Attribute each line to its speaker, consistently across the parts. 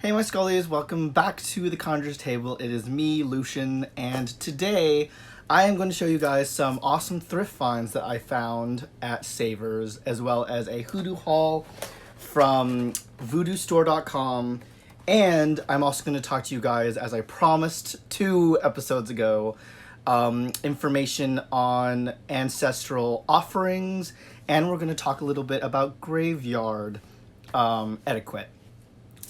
Speaker 1: Hey my Scullies, welcome back to the Conjurer's Table. It is me, Lucian, and today I am going to show you guys some awesome thrift finds that I found at Savers, as well as a Hoodoo haul from VoodooStore.com. And I'm also going to talk to you guys, as I promised 2 episodes ago, information on Ancestral offerings, and we're going to talk a little bit about graveyard etiquette.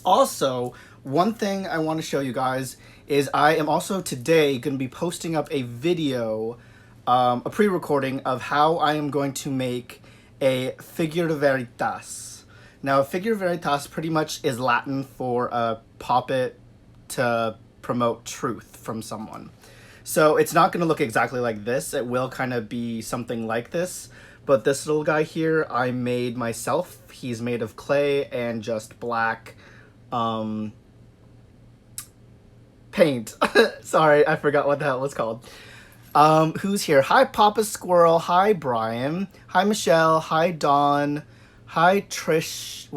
Speaker 1: Also, one thing I want to show you guys is I am also today going to be posting up a video, a pre-recording of how I am going to make a figure veritas. Now, a figure veritas pretty much is Latin for a poppet to promote truth from someone. So it's not going to look exactly like this. It will kind of be something like this. But this little guy here, I made myself. He's made of clay and just black paint. Sorry, I forgot what the hell it was called. Who's here? Hi, Papa Squirrel. Hi, Brian. Hi, Michelle. Hi, Dawn. Hi, Trish.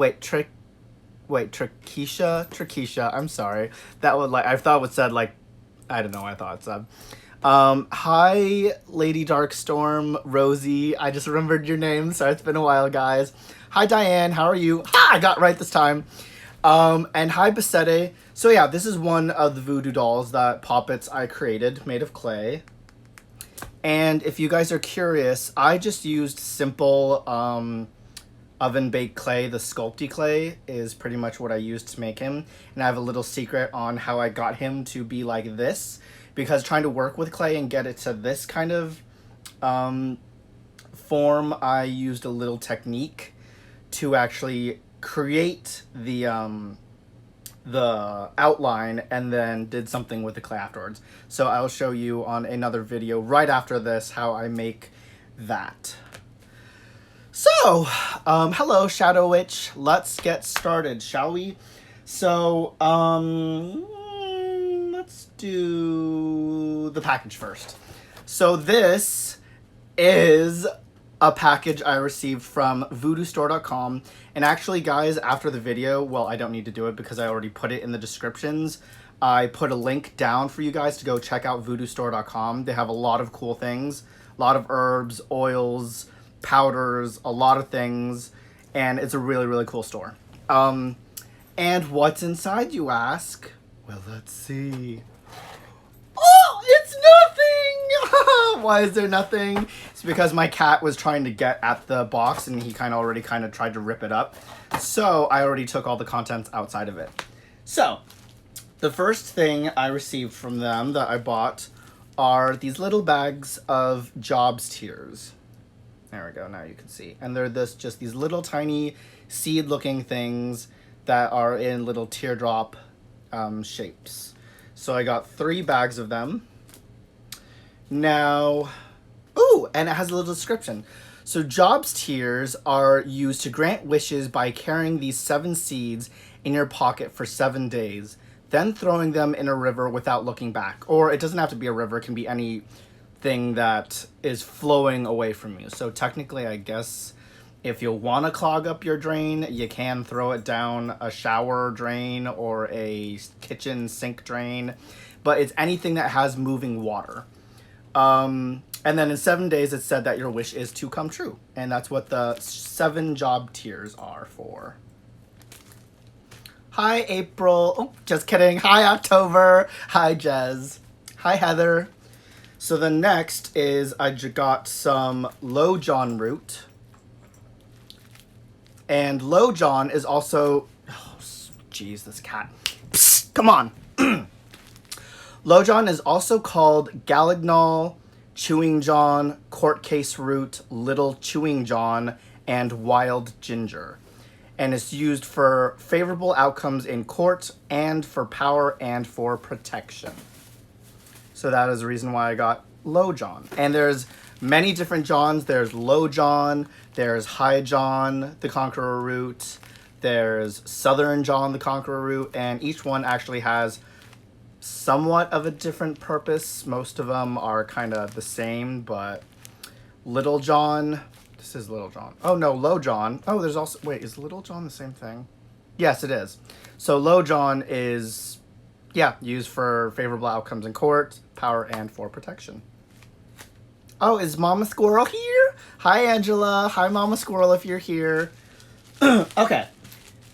Speaker 1: Trikisha. I'm sorry. That would I thought it said I don't know what I thought it said. Hi, Lady Darkstorm, Rosie. I just remembered your name. Sorry, it's been a while, guys. Hi, Diane. How are you? Ha! I got right this time. And hi, Besete. So yeah, this is one of the voodoo dolls that poppets I created, made of clay. And if you guys are curious, I just used simple oven-baked clay. The sculpty clay is pretty much what I used to make him. And I have a little secret on how I got him to be like this. Because trying to work with clay and get it to this kind of form, I used a little technique to actually create the outline and then did something with the clay afterwards. So I'll show you on another video right after this how I make that. So, hello Shadow Witch. Let's get started, shall we? So, let's do the package first. So this is a package I received from VoodooStore.com. And actually, guys, after the video, well, I don't need to do it because I already put it in the descriptions. I put a link down for you guys to go check out VoodooStore.com. They have a lot of cool things. A lot of herbs, oils, powders, a lot of things. And it's a really, really cool store. And what's inside, you ask? Well, let's see. Oh, it's nothing! Why is there nothing? It's because my cat was trying to get at the box and he already tried to rip it up. So I already took all the contents outside of it. So the first thing I received from them that I bought are these little bags of jobs tiers. There we go, now you can see. And they're just these little tiny seed looking things that are in little teardrop shapes. So I got 3 bags of them. Now, ooh, and it has a little description. So jobs tiers are used to grant wishes by carrying these 7 seeds in your pocket for 7 days, then throwing them in a river without looking back. Or it doesn't have to be a river, it can be anything that is flowing away from you. So technically, I guess if you want to clog up your drain, you can throw it down a shower drain or a kitchen sink drain. But it's anything that has moving water. And then in 7 days, it said that your wish is to come true. And that's what the 7 job tiers are for. Hi, April. Oh, just kidding. Hi, October. Hi, Jez. Hi, Heather. So the next is I got some Low John root. And Low John is also... Oh, jeez, this cat. Psst, come on. Low John is also called Galagnol, Chewing John, Court Case Root, Little Chewing John, and Wild Ginger. And it's used for favorable outcomes in court and for power and for protection. So that is the reason why I got Low John. And there's many different Johns. There's Low John, there's High John, the Conqueror Root, there's Southern John, the Conqueror Root, and each one actually has somewhat of a different purpose. Most of them are kind of the same, but Little John, this is Little John. Oh no, Low John. Oh, there's also, wait, is Little John the same thing? Yes, it is. So Low John is, yeah, used for favorable outcomes in court, power, and for protection. Oh, is Mama Squirrel here? Hi, Angela. Hi, Mama Squirrel, if you're here. Okay.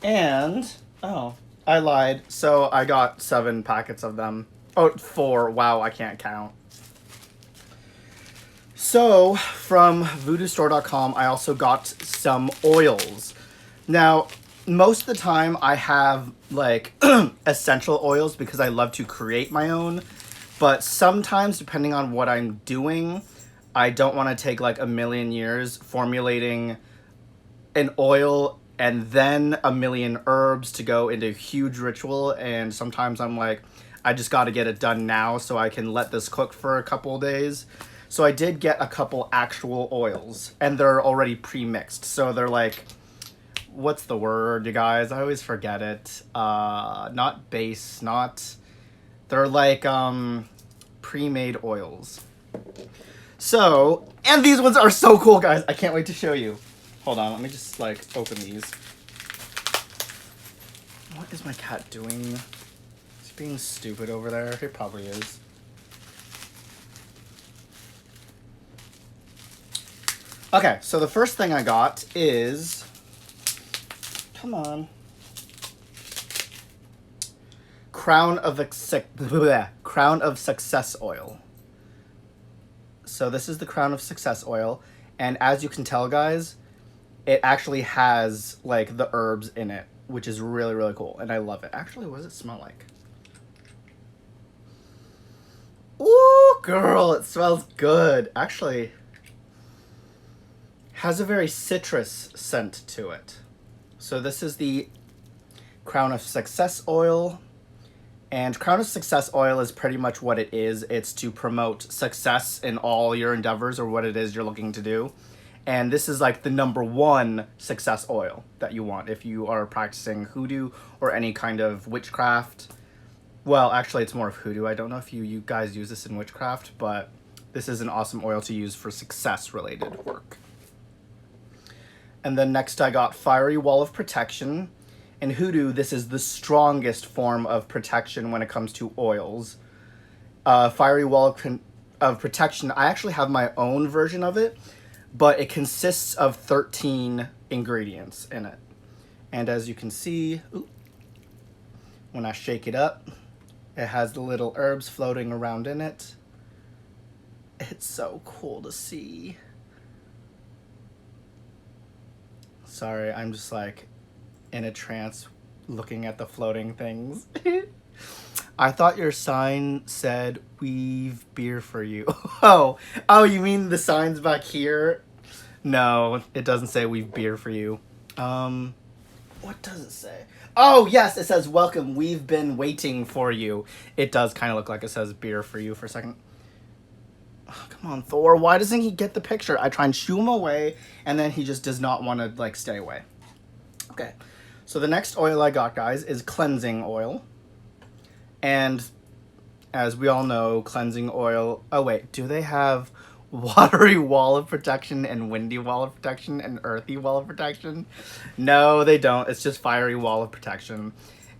Speaker 1: And, oh, I lied. So I got 7 packets of them. Oh, 4. Wow, I can't count. So, from VoodooStore.com, I also got some oils. Now, most of the time I have, like, essential oils because I love to create my own. But sometimes, depending on what I'm doing, I don't want to take, like, a million years formulating an oil and then a million herbs to go into a huge ritual. And sometimes I'm like, I just got to get it done now so I can let this cook for a couple of days. So I did get a couple actual oils, and they're already pre-mixed. So they're like, what's the word, you guys? I always forget it. Not base, not... They're like pre-made oils. So, and these ones are so cool, guys. I can't wait to show you. Hold on, let me just, like, open these. What is my cat doing? Is he being stupid over there? He probably is. Okay, so the first thing I got is... Come on. Crown of Success oil. So this is the Crown of Success oil. And as you can tell, guys, it actually has, like, the herbs in it, which is really, really cool. And I love it. Actually, what does it smell like? Ooh, girl, it smells good. Actually, has a very citrus scent to it. So this is the Crown of Success oil. And Crown of Success oil is pretty much what it is. It's to promote success in all your endeavors or what it is you're looking to do. And this is like the #1 success oil that you want if you are practicing hoodoo or any kind of witchcraft. Well, actually, it's more of hoodoo. I don't know if you guys use this in witchcraft, but this is an awesome oil to use for success-related work. And then next I got Fiery Wall of Protection. In hoodoo, this is the strongest form of protection when it comes to oils. Fiery Wall of Protection, I actually have my own version of it, but it consists of 13 ingredients in it. And as you can see, when I shake it up, it has the little herbs floating around in it. It's so cool to see. Sorry, I'm just like in a trance looking at the floating things. I thought your sign said we've beer for you. Oh, you mean the signs back here? No, it doesn't say we've beer for you. What does it say? Oh, yes, it says welcome. We've been waiting for you. It does kind of look like it says beer for you for a second. Oh, come on, Thor. Why doesn't he get the picture? I try and shoo him away, and then he just does not want to, like, stay away. Okay. So the next oil I got, guys, is cleansing oil. And as we all know, cleansing oil... Oh, wait. Do they have watery wall of protection and windy wall of protection and earthy wall of protection? No, they don't. It's just fiery wall of protection.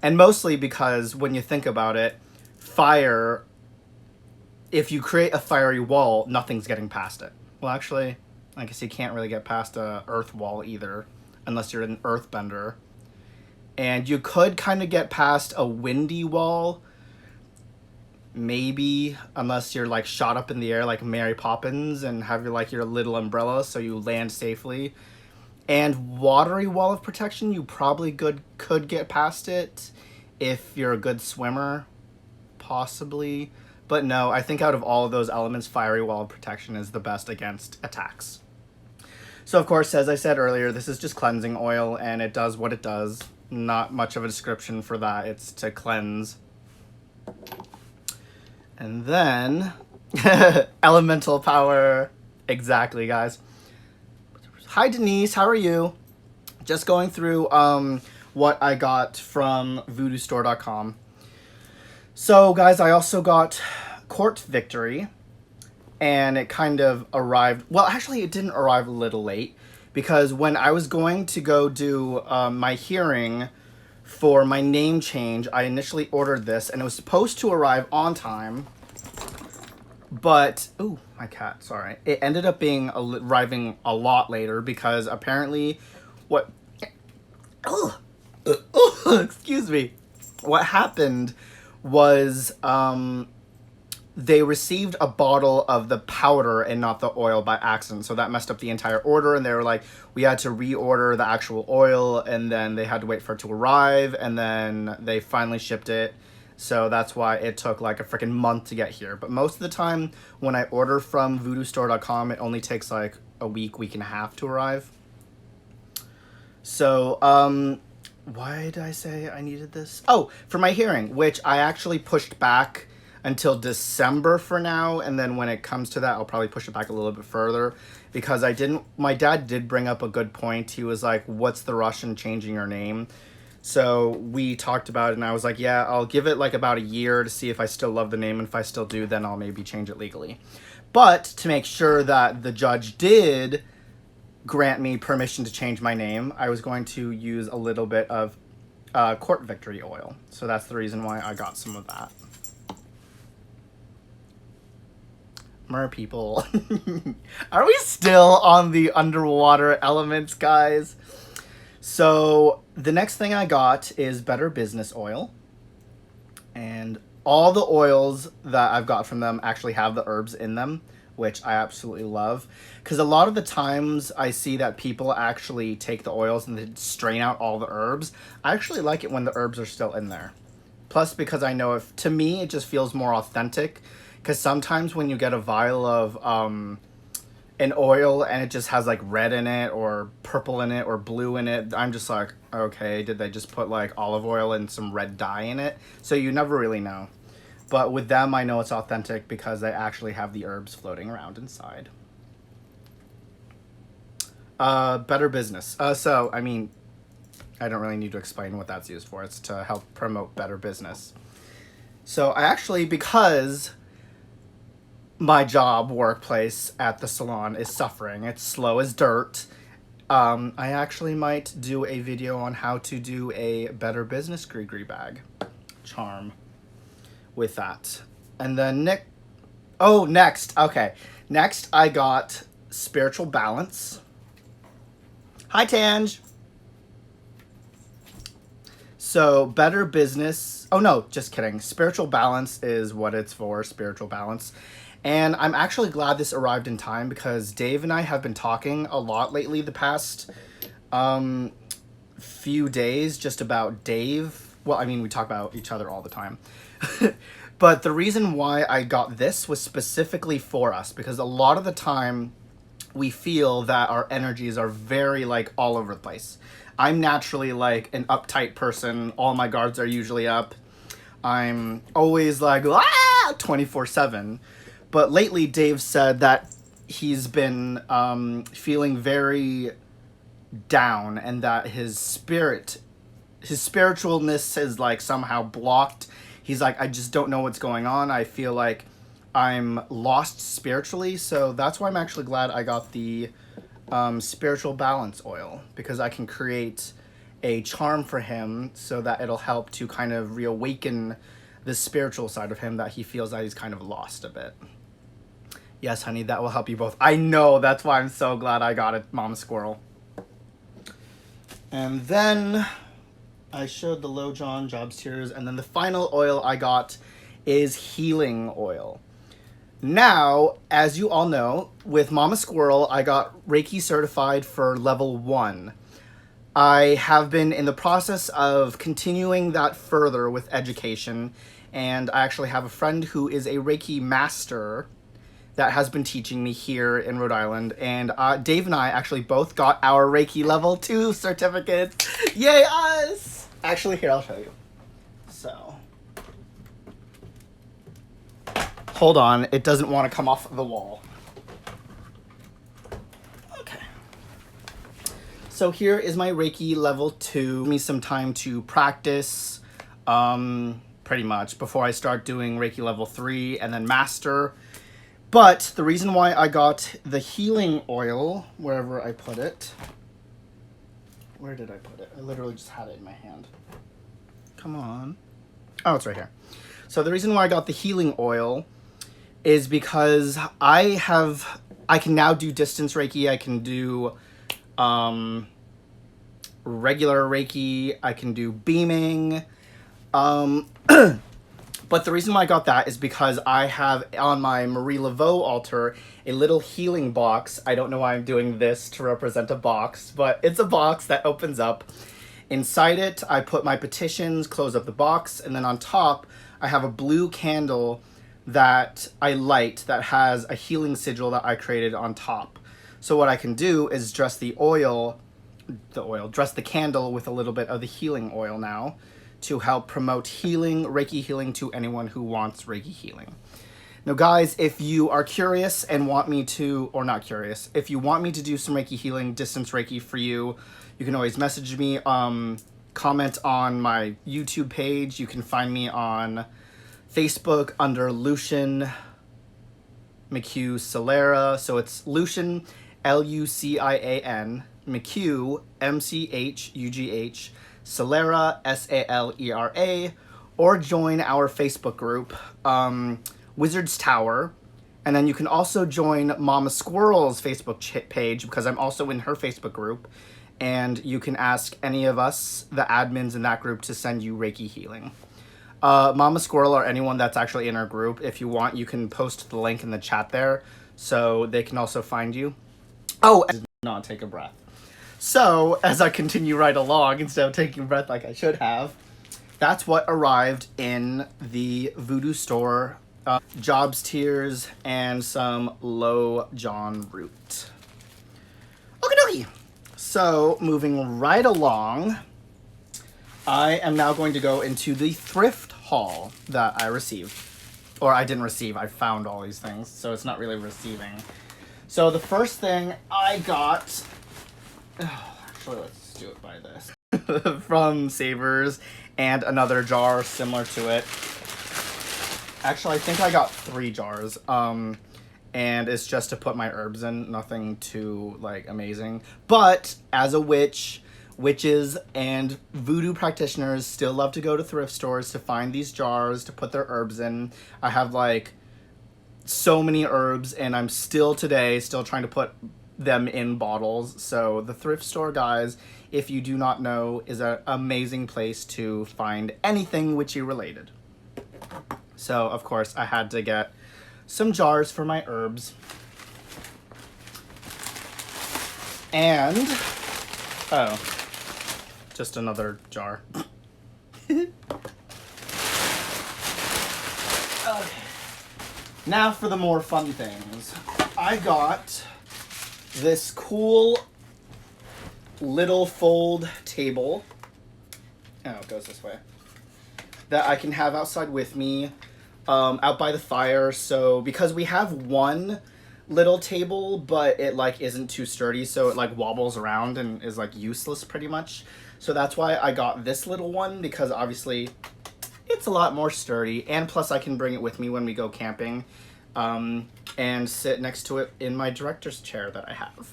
Speaker 1: And mostly because when you think about it, fire... If you create a fiery wall, nothing's getting past it. Well, actually, I guess you can't really get past a earth wall either, unless you're an earthbender. And you could kind of get past a windy wall, maybe, unless you're like shot up in the air like Mary Poppins and have your like your little umbrella so you land safely. And watery wall of protection, you probably could get past it if you're a good swimmer, possibly. But no, I think out of all of those elements, fiery wall of protection is the best against attacks. So of course, as I said earlier, this is just cleansing oil, and it does what it does. Not much of a description for that. It's to cleanse. And then, elemental power. Exactly, guys. Hi, Denise. How are you? Just going through what I got from VoodooStore.com. So, guys, I also got Court Victory, and it kind of arrived... Well, actually, it didn't arrive a little late, because when I was going to go do my hearing for my name change, I initially ordered this, and it was supposed to arrive on time. But, ooh, my cat, sorry. It ended up arriving a lot later because apparently what... excuse me. What happened was they received a bottle of the powder and not the oil by accident. So that messed up the entire order, and they were like, we had to reorder the actual oil, and then they had to wait for it to arrive, and then they finally shipped it. So that's why it took like a freaking month to get here. But most of the time when I order from VoodooStore.com, it only takes like a week and a half to arrive. So, why did I say I needed this? Oh, for my hearing, which I actually pushed back until December for now. And then when it comes to that, I'll probably push it back a little bit further because my dad did bring up a good point. He was like, what's the rush in changing your name? So we talked about it, and I was like, yeah, I'll give it like about a year to see if I still love the name, and if I still do, then I'll maybe change it legally. But to make sure that the judge did grant me permission to change my name, I was going to use a little bit of court victory oil. So that's the reason why I got some of that. Mer people. Are we still on the underwater elements, guys? So the next thing I got is Better Business Oil. And all the oils that I've got from them actually have the herbs in them, which I absolutely love. Because a lot of the times I see that people actually take the oils and they strain out all the herbs. I actually like it when the herbs are still in there. Plus, because I know to me, it just feels more authentic. Because sometimes when you get a vial of an oil and it just has like red in it or purple in it or blue in it, I'm just like, okay, did they just put like olive oil and some red dye in it? So you never really know. But with them, I know it's authentic because they actually have the herbs floating around inside. Better Business. So, I mean, I don't really need to explain what that's used for. It's to help promote better business. So I actually, because my workplace at the salon is suffering, it's slow as dirt, I actually might do a video on how to do a Better Business gree bag charm with that. And then next I got Spiritual Balance. Hi, Tange. So Better Business, oh no, just kidding. Spiritual Balance is what it's for, Spiritual Balance. And I'm actually glad this arrived in time because Dave and I have been talking a lot lately the past few days just about Dave. Well, I mean, we talk about each other all the time. But the reason why I got this was specifically for us because a lot of the time we feel that our energies are very like all over the place. I'm naturally like an uptight person. All my guards are usually up. I'm always like 24/7. But lately, Dave said that he's been feeling very down and that his spiritualness is like somehow blocked. He's like, I just don't know what's going on. I feel like I'm lost spiritually. So that's why I'm actually glad I got the Spiritual Balance oil because I can create a charm for him so that it'll help to kind of reawaken the spiritual side of him that he feels that he's kind of lost a bit. Yes, honey, that will help you both. I know, that's why I'm so glad I got it, Mama Squirrel. And then I showed the Low John Jobs Tears, and then the final oil I got is Healing Oil. Now, as you all know, with Mama Squirrel, I got Reiki certified for level 1. I have been in the process of continuing that further with education, and I actually have a friend who is a Reiki master that has been teaching me here in Rhode Island, and Dave and I actually both got our Reiki level 2 certificates. Yay us! Actually, here, I'll show you. So, hold on, it doesn't want to come off the wall. Okay. So here is my Reiki level 2. Give me some time to practice, pretty much, before I start doing Reiki level 3 and then master. But the reason why I got the healing oil, wherever I put it, where did I put it? I literally just had it in my hand. Come on. Oh, it's right here. So the reason why I got the healing oil is because I can now do distance Reiki. I can do regular Reiki. I can do beaming. But the reason why I got that is because I have on my Marie Laveau altar a little healing box. I don't know why I'm doing this to represent a box, but it's a box that opens up. Inside it, I put my petitions, close up the box, and then on top, I have a blue candle that I light that has a healing sigil that I created on top. So what I can do is dress the candle with a little bit of the healing oil now, to help promote healing, Reiki healing to anyone who wants Reiki healing. Now guys, if you are curious and want me to, or not curious, if you want me to do some Reiki healing, distance Reiki for you, you can always message me, comment on my YouTube page. You can find me on Facebook under Lucian McHugh Solera. So it's Lucian, Lucian, McHugh, MCHUGH, Solera, SALERA, or join our Facebook group, WizardsTower. And then you can also join Mama Squirrel's Facebook page, because I'm also in her Facebook group. And you can ask any of us, the admins in that group, to send you Reiki healing. Mama Squirrel or anyone that's actually in our group, if you want, you can post the link in the chat there, so they can also find you. Oh, and not take a breath. So, as I continue right along, instead of taking a breath like I should have, that's what arrived in the Voodoo store. Jobs tiers and some Low John root. Okie dokie. So, moving right along, I am now going to go into the thrift haul that I received. Or I didn't receive, I found all these things, so it's not really receiving. So the first thing I got, actually let's do it by this, from Savers, and another jar similar to it. Actually, I think I got 3 jars, and it's just to put my herbs in, nothing too, like, amazing. But, as a witch, witches and voodoo practitioners still love to go to thrift stores to find these jars to put their herbs in. I have, like, so many herbs, and I'm still trying to put them in bottles. So the thrift store, guys, if you do not know, is an amazing place to find anything witchy related. So, of course, I had to get some jars for my herbs. And, oh, just another jar. Okay. Now for the more fun things. I got this cool little fold table. Oh, it goes this way. That I can have outside with me, out by the fire. So because we have one little table, but it like isn't too sturdy, so it like wobbles around and is like useless pretty much. So that's why I got this little one, because obviously it's a lot more sturdy, and plus I can bring it with me when we go camping, and sit next to it in my director's chair that I have.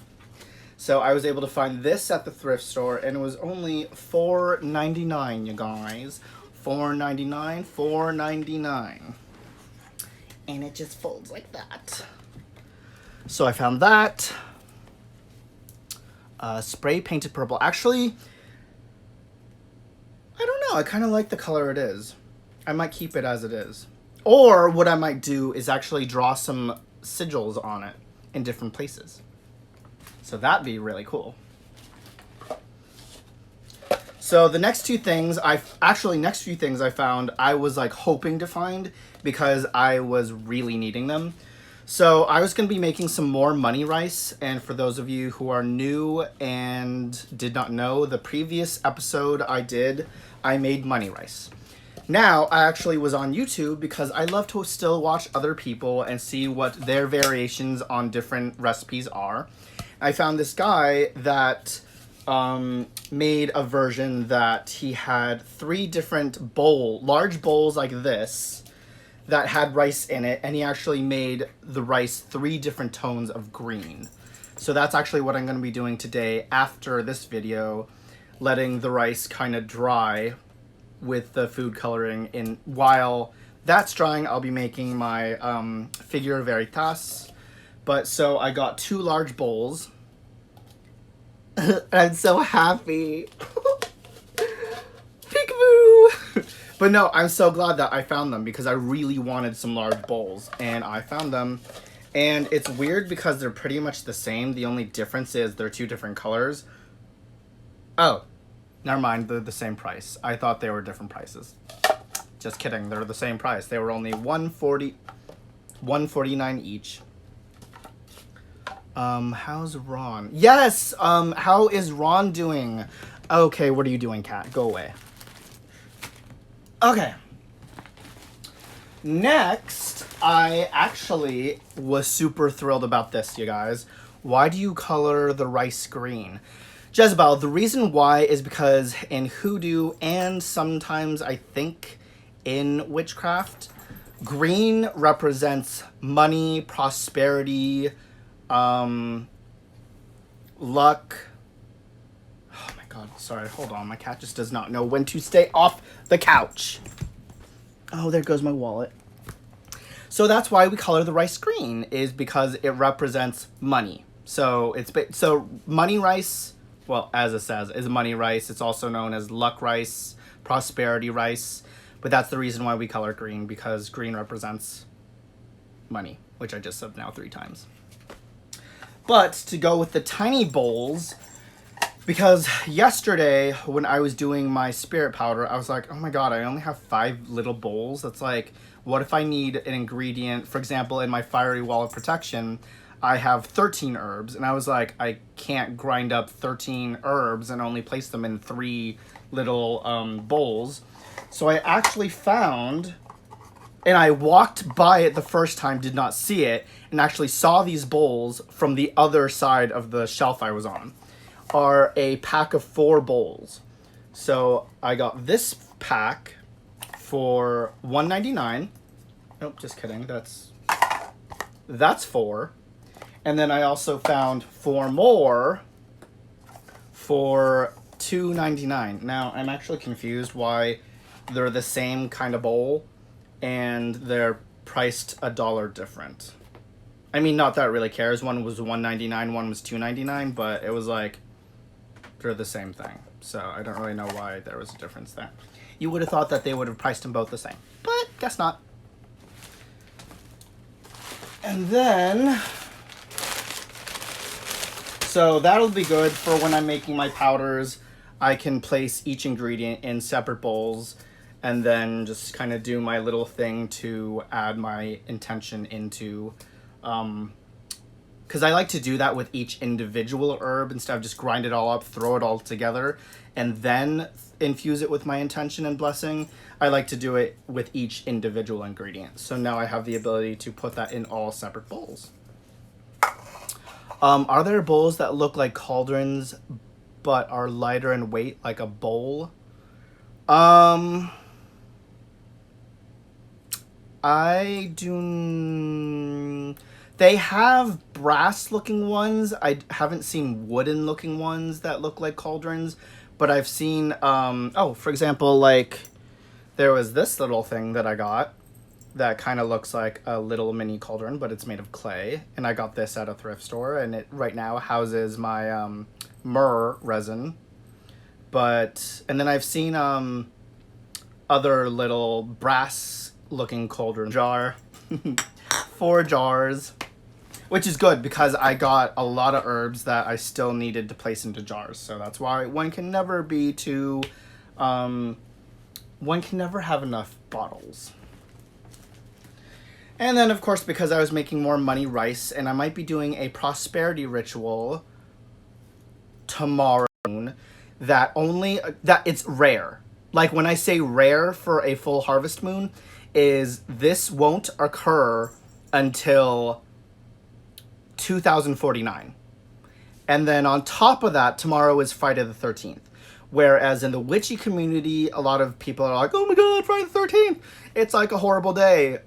Speaker 1: So I was able to find this at the thrift store, and it was only $4.99, you guys. $4.99, $4.99. And it just folds like that. So I found that. Spray painted purple. Actually, I don't know. I kind of like the color it is. I might keep it as it is. Or what I might do is actually draw some sigils on it in different places. So that'd be really cool. So the next few things I found, I was like hoping to find because I was really needing them. So I was going to be making some more money rice, and for those of you who are new and did not know, the previous episode I made money rice. Now, I actually was on YouTube because I love to still watch other people and see what their variations on different recipes are. I found this guy that made a version that he had 3 different large bowls like this, that had rice in it, and he actually made the rice 3 different tones of green. So that's actually what I'm going to be doing today after this video, letting the rice kind of dry with the food coloring. In while that's drying, I'll be making my figure Veritas. But so I got 2 large bowls. I'm so happy. Peekaboo! But no, I'm so glad that I found them because I really wanted some large bowls and I found them. And it's weird because they're pretty much the same. The only difference is they're 2 different colors. Oh, never mind. They're the same price. I thought they were different prices. Just kidding. They're the same price. They were only $149 each. How's Ron? Yes! How is Ron doing? Okay, what are you doing, cat? Go away. Okay. Next, I actually was super thrilled about this, you guys. Why do you color the rice green? Jezebel, the reason why is because in Hoodoo and sometimes I think in Witchcraft, green represents money, prosperity, luck. Oh my god, sorry, hold on. My cat just does not know when to stay off the couch. Oh, there goes my wallet. So that's why we color the rice green, is because it represents money. So so money rice, well, as it says, is money rice. It's also known as luck rice, prosperity rice. But that's the reason why we color green, because green represents money, which I just said now 3 times. But to go with the tiny bowls, because yesterday when I was doing my spirit powder, I was like, oh my god, I only have 5 little bowls. That's like, what if I need an ingredient? For example, in my fiery wall of protection, I have 13 herbs. And I was like, I can't grind up 13 herbs and only place them in 3 little bowls. So I actually found, and I walked by it the first time, did not see it, and actually saw these bowls from the other side of the shelf I was on, are a pack of 4 bowls. So I got this pack for $1.99. Nope, just kidding. That's 4. And then I also found 4 more for $2.99. Now, I'm actually confused why they're the same kind of bowl and they're priced $1 different. I mean, not that it really cares. One was $1.99, one was $2.99, but it was like, they're the same thing. So I don't really know why there was a difference there. You would have thought that they would have priced them both the same, but guess not. And then, so that'll be good for when I'm making my powders. I can place each ingredient in separate bowls and then just kind of do my little thing to add my intention into, because I like to do that with each individual herb instead of just grind it all up, throw it all together, and then infuse it with my intention and blessing. I like to do it with each individual ingredient. So now I have the ability to put that in all separate bowls. Are there bowls that look like cauldrons but are lighter in weight, like a bowl? I do. They have brass looking ones. I haven't seen wooden looking ones that look like cauldrons, but I've seen, oh, for example, like there was this little thing that I got that kind of looks like a little mini cauldron, but it's made of clay. And I got this at a thrift store, and it right now houses my myrrh resin. And then I've seen other little brass looking cauldron jar. 4 jars, which is good because I got a lot of herbs that I still needed to place into jars. So that's why one can never be too, one can never have enough bottles. And then, of course, because I was making more money rice, and I might be doing a prosperity ritual tomorrow that it's rare. Like when I say rare for a full harvest moon, is this won't occur until 2049. And then on top of that, tomorrow is Friday the 13th. Whereas in the witchy community, a lot of people are like, oh my god, Friday the 13th! It's like a horrible day.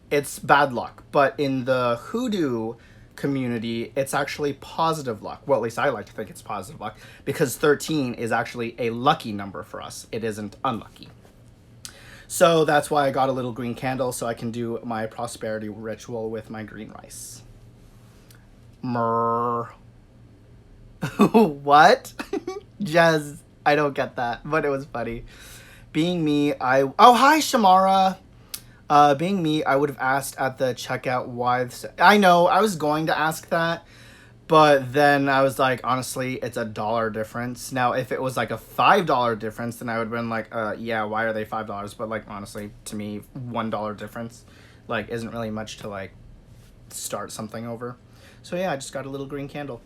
Speaker 1: It's bad luck. But in the Hoodoo community, it's actually positive luck. Well, at least I like to think it's positive luck, because 13 is actually a lucky number for us. It isn't unlucky. So that's why I got a little green candle, so I can do my prosperity ritual with my green rice. Mrrr. What? Jez, I don't get that, but it was funny. Being me, oh, hi, Shamara. Being me, I would have asked at the checkout why. I know, I was going to ask that, but then I was like, honestly, it's $1 difference. Now, if it was like a $5 difference, then I would have been like, yeah, why are they $5? But like, honestly, to me, $1 difference, like, isn't really much to like start something over. So yeah, I just got a little green candle.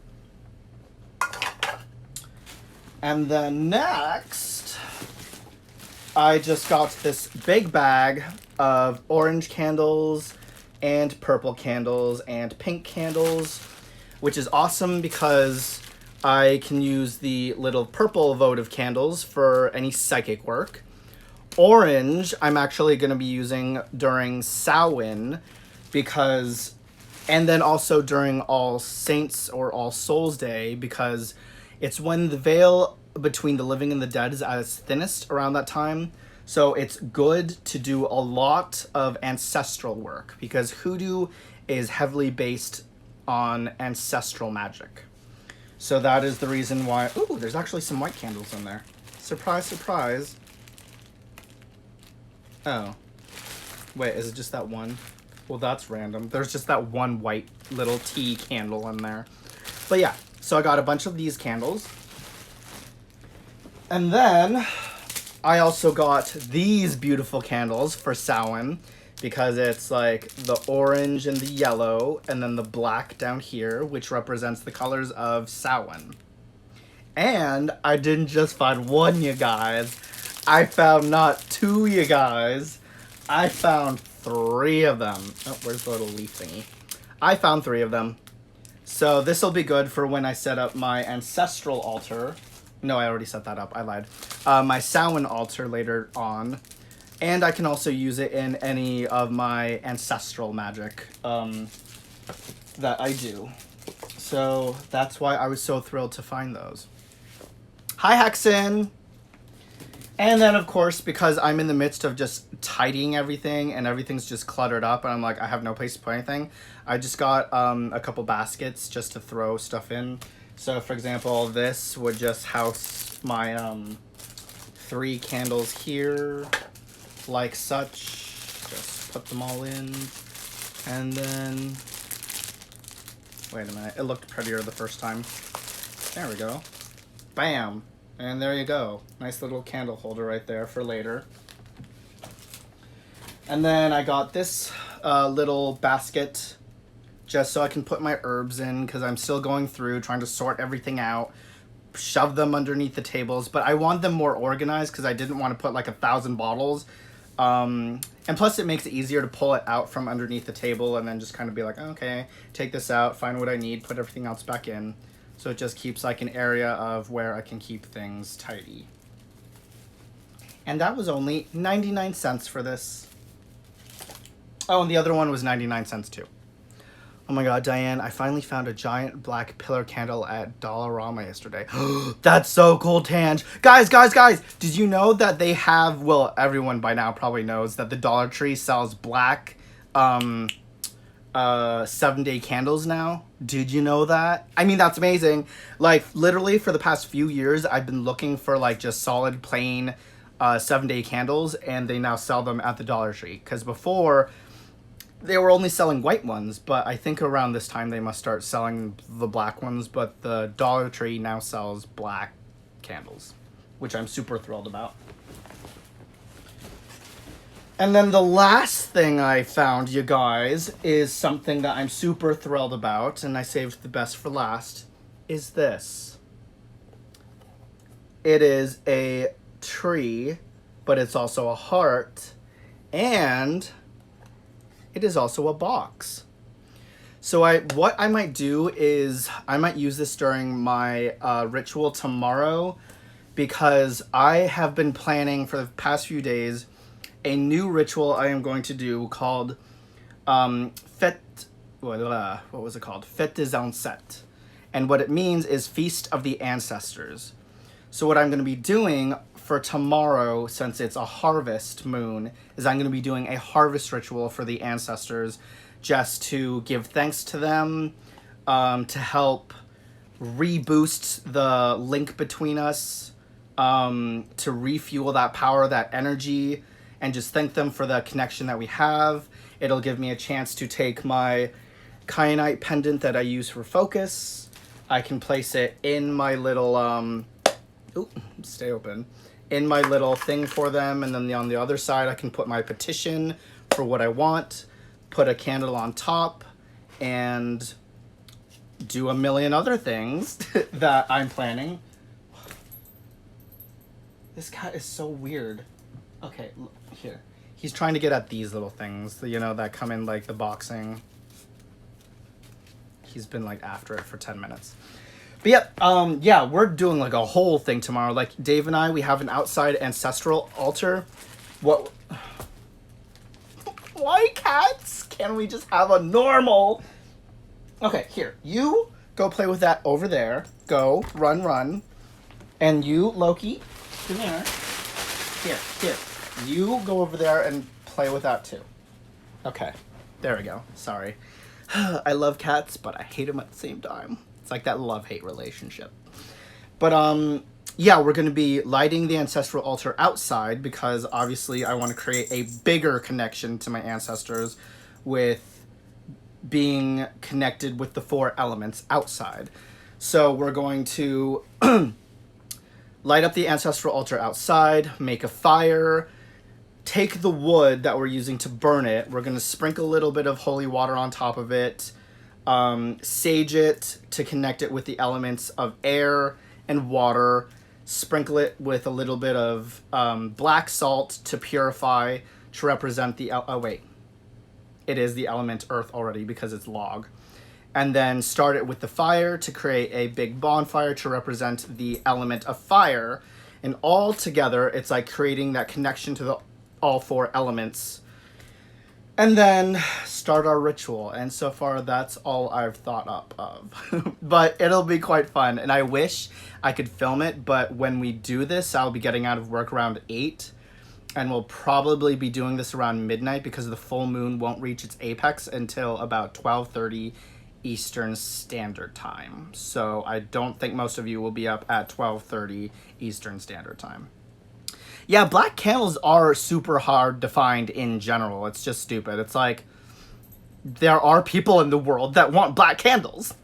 Speaker 1: And then next, I just got this big bag of orange candles and purple candles and pink candles, which is awesome because I can use the little purple votive candles for any psychic work. Orange, I'm actually going to be using during Samhain because, and then also during All Saints or All Souls Day, because it's when the veil between the living and the dead is at its thinnest around that time. So it's good to do a lot of ancestral work because Hoodoo is heavily based on ancestral magic. So that is the reason why... Ooh, there's actually some white candles in there. Surprise, surprise. Oh. Wait, is it just that one? Well, that's random. There's just that one white little tea candle in there. But yeah, so I got a bunch of these candles. And then I also got these beautiful candles for Samhain because it's like the orange and the yellow and then the black down here, which represents the colors of Samhain. And I didn't just find one, you guys. I found not two, you guys. I found 3 of them. Oh, where's the little leaf thingy? I found 3 of them. So this will be good for when I set up my ancestral altar. No, I already set that up. I lied. My Samhain altar later on. And I can also use it in any of my ancestral magic that I do. So that's why I was so thrilled to find those. Hi, Hexen! And then, of course, because I'm in the midst of just tidying everything and everything's just cluttered up and I'm like, I have no place to put anything, I just got a couple baskets just to throw stuff in. So, for example, this would just house my 3 candles here, like such. Just put them all in. And then... Wait a minute. It looked prettier the first time. There we go. Bam! And there you go. Nice little candle holder right there for later. And then I got this little basket just so I can put my herbs in because I'm still going through trying to sort everything out, shove them underneath the tables, but I want them more organized because I didn't want to put like 1,000 bottles. And plus it makes it easier to pull it out from underneath the table and then just kind of be like, okay, take this out, find what I need, put everything else back in. So it just keeps like an area of where I can keep things tidy. And that was only 99 cents for this. Oh, and the other one was 99 cents too. Oh my god, Diane, I finally found a giant black pillar candle at Dollarama yesterday. That's so cool, Tange. Guys, did you know that they have, well, everyone by now probably knows that the Dollar Tree sells black 7-day candles now? Did you know that? I mean, that's amazing. Like, literally for the past few years, I've been looking for like just solid plain 7-day candles, and they now sell them at the Dollar Tree. Because before, they were only selling white ones, but I think around this time they must start selling the black ones, but the Dollar Tree now sells black candles, which I'm super thrilled about. And then the last thing I found, you guys, is something that I'm super thrilled about, and I saved the best for last, is this. It is a tree, but it's also a heart, and it is also a box. So what I might do is I might use this during my ritual tomorrow, because I have been planning for the past few days a new ritual I am going to do called what was it called? Fête des Ancêtres. And what it means is Feast of the Ancestors. So what I'm going to be doing for tomorrow, since it's a harvest moon, is I'm going to be doing a harvest ritual for the ancestors just to give thanks to them, to help reboost the link between us, to refuel that power, that energy, and just thank them for the connection that we have. It'll give me a chance to take my kyanite pendant that I use for focus. I can place it in my little, stay open, in my little thing for them, and then on the other side I can put my petition for what I want, put a candle on top, and do a million other things that I'm planning. This cat is so weird. Okay, here. He's trying to get at these little things, you know, that come in like the boxing. He's been like after it for 10 minutes. But yeah, we're doing like a whole thing tomorrow. Like Dave and I, we have an outside ancestral altar. What? Why cats? Can we just have a normal? Okay, here. You go play with that over there. Go, run. And you, Loki, come here. Here. You go over there and play with that too. Okay, there we go. Sorry. I love cats, but I hate them at the same time. It's like that love-hate relationship. But yeah, we're going to be lighting the ancestral altar outside because obviously I want to create a bigger connection to my ancestors with being connected with the 4 elements outside. So we're going to light up the ancestral altar outside, make a fire, take the wood that we're using to burn it. We're going to sprinkle a little bit of holy water on top of it, sage it to connect it with the elements of air and water, sprinkle it with a little bit of black salt to purify, to represent the... It is the element earth already because it's log. And then start it with the fire to create a big bonfire to represent the element of fire. And all together, it's like creating that connection to all 4 elements. And then start our ritual. And so far, that's all I've thought up of. But it'll be quite fun. And I wish I could film it. But when we do this, I'll be getting out of work around 8. And we'll probably be doing this around midnight because the full moon won't reach its apex until about 12:30 Eastern Standard Time. So I don't think most of you will be up at 12:30 Eastern Standard Time. Yeah, black candles are super hard to find in general. It's just stupid. It's like, there are people in the world that want black candles.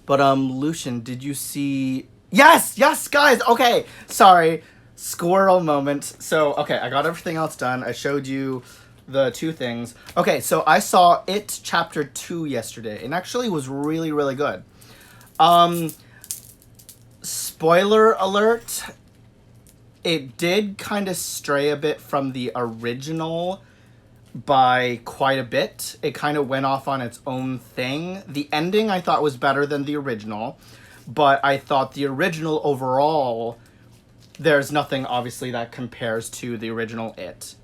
Speaker 1: But, Lucian, did you see... Yes, guys! Okay, sorry. Squirrel moment. So, okay, I got everything else done. I showed you the 2 things. Okay, so I saw It Chapter 2 yesterday. It actually was really, really good. Spoiler alert, it did kind of stray a bit from the original by quite a bit. It kind of went off on its own thing. The ending I thought was better than the original, but I thought the original overall, there's nothing obviously that compares to the original It.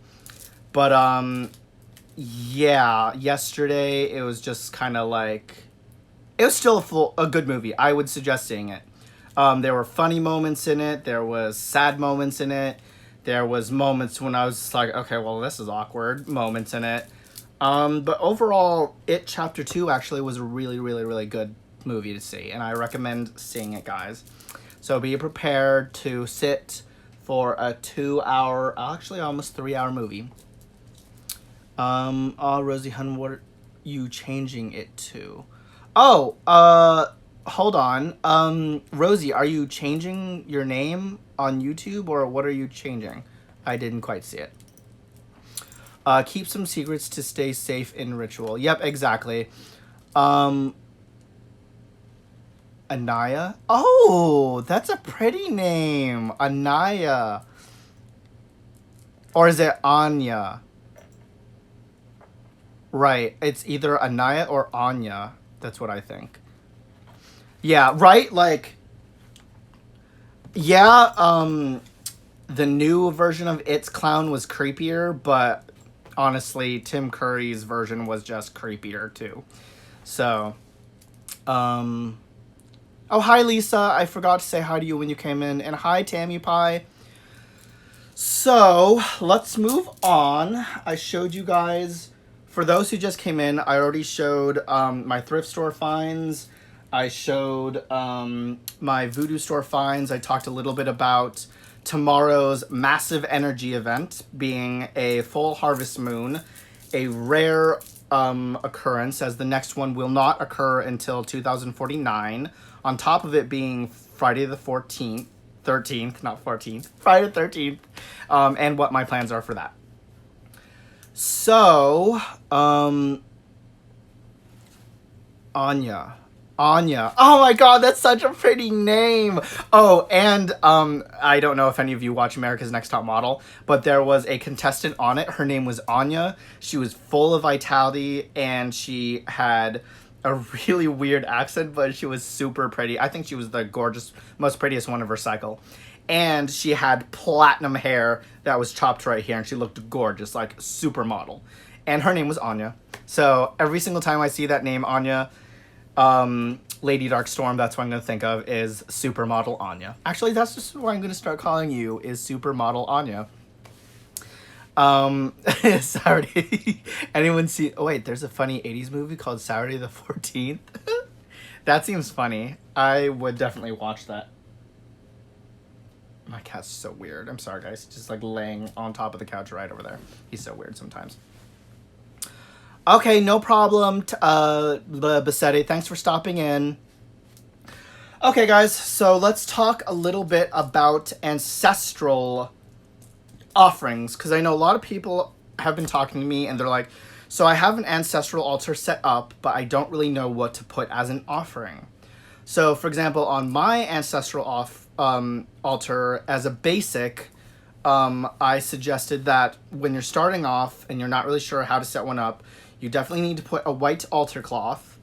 Speaker 1: But yeah, yesterday it was just kind of like, it was still a good movie. I would suggest seeing it. There were funny moments in it. There was sad moments in it. There was moments when I was just like, okay, well, this is awkward moments in it. But overall, It Chapter 2 actually was a really, really, really good movie to see. And I recommend seeing it, guys. So be prepared to sit for a 2-hour, actually almost 3-hour movie. Rosie Hun, what are you changing it to? Hold on. Rosie, are you changing your name on YouTube, or what are you changing? I didn't quite see it. Keep some secrets to stay safe in ritual. Yep, exactly. Anaya? Oh, that's a pretty name. Anaya. Or is it Anya? Right, it's either Anaya or Anya. That's what I think. Yeah, right? Like, yeah, the new version of It's Clown was creepier, but honestly, Tim Curry's version was just creepier too. So, oh, hi, Lisa. I forgot to say hi to you when you came in. And hi, Tammy Pie. So, let's move on. I showed you guys, for those who just came in, I already showed my thrift store finds. I showed my Voodoo store finds. I talked a little bit about tomorrow's massive energy event being a full harvest moon, a rare occurrence, as the next one will not occur until 2049. On top of it being Friday the 13th, not 14th, Friday the 13th, and what my plans are for that. So, Anya. Oh my god, that's such a pretty name. Oh, and I don't know if any of you watch America's Next Top Model, but there was a contestant on it. Her name was Anya. She was full of vitality, and she had a really weird accent, but she was super pretty. I think she was the gorgeous, most prettiest one of her cycle. And she had platinum hair that was chopped right here, and she looked gorgeous, like supermodel. And her name was Anya. So every single time I see that name, Anya, Lady Darkstorm, that's what I'm going to think of, is supermodel Anya. Actually, that's just what I'm going to start calling you, is supermodel Anya. Saturday. Anyone see... Oh, wait, there's a funny 80s movie called Saturday the 14th. That seems funny. I would definitely watch that. My cat's so weird. I'm sorry, guys. Just like laying on top of the couch right over there. He's so weird sometimes. Okay, no problem. Bassetti, thanks for stopping in. Okay, guys, so let's talk a little bit about ancestral offerings, because I know a lot of people have been talking to me and they're like, so I have an ancestral altar set up, but I don't really know what to put as an offering. So, for example, on my ancestral altar as a basic, I suggested that when you're starting off and you're not really sure how to set one up, you definitely need to put a white altar cloth.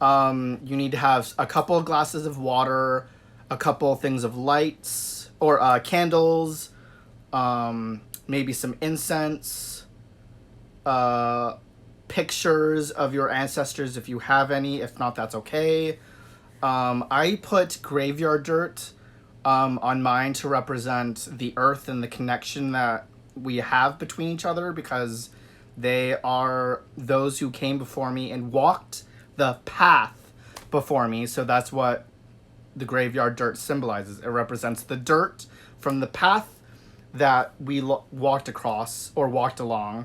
Speaker 1: You need to have a couple of glasses of water, a couple of things of lights, or candles, maybe some incense, pictures of your ancestors if you have any. If not, that's okay. I put graveyard dirt on mine to represent the earth and the connection that we have between each other, because they are those who came before me and walked the path before me. So that's what the graveyard dirt symbolizes. It represents the dirt from the path that we walked across or walked along,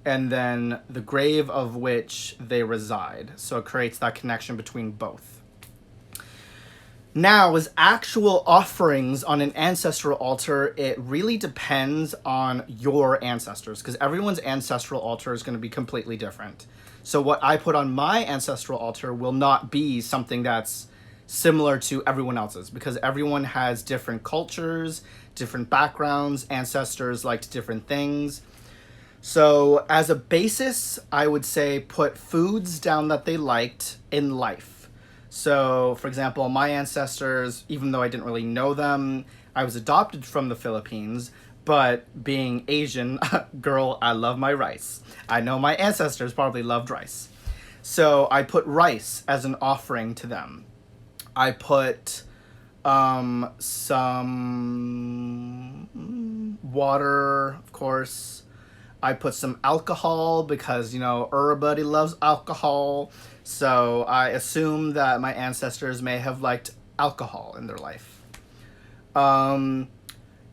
Speaker 1: and then the grave of which they reside. So it creates that connection between both. Now, as actual offerings on an ancestral altar, it really depends on your ancestors, because everyone's ancestral altar is going to be completely different. So what I put on my ancestral altar will not be something that's similar to everyone else's, because everyone has different cultures, different backgrounds, ancestors liked different things. So as a basis, I would say put foods down that they liked in life. So, for example, my ancestors, even though I didn't really know them, I was adopted from the Philippines, but being Asian, girl, I love my rice. I know my ancestors probably loved rice. So I put rice as an offering to them. I put some water, of course. I put some alcohol because, you know, everybody loves alcohol. So I assume that my ancestors may have liked alcohol in their life. And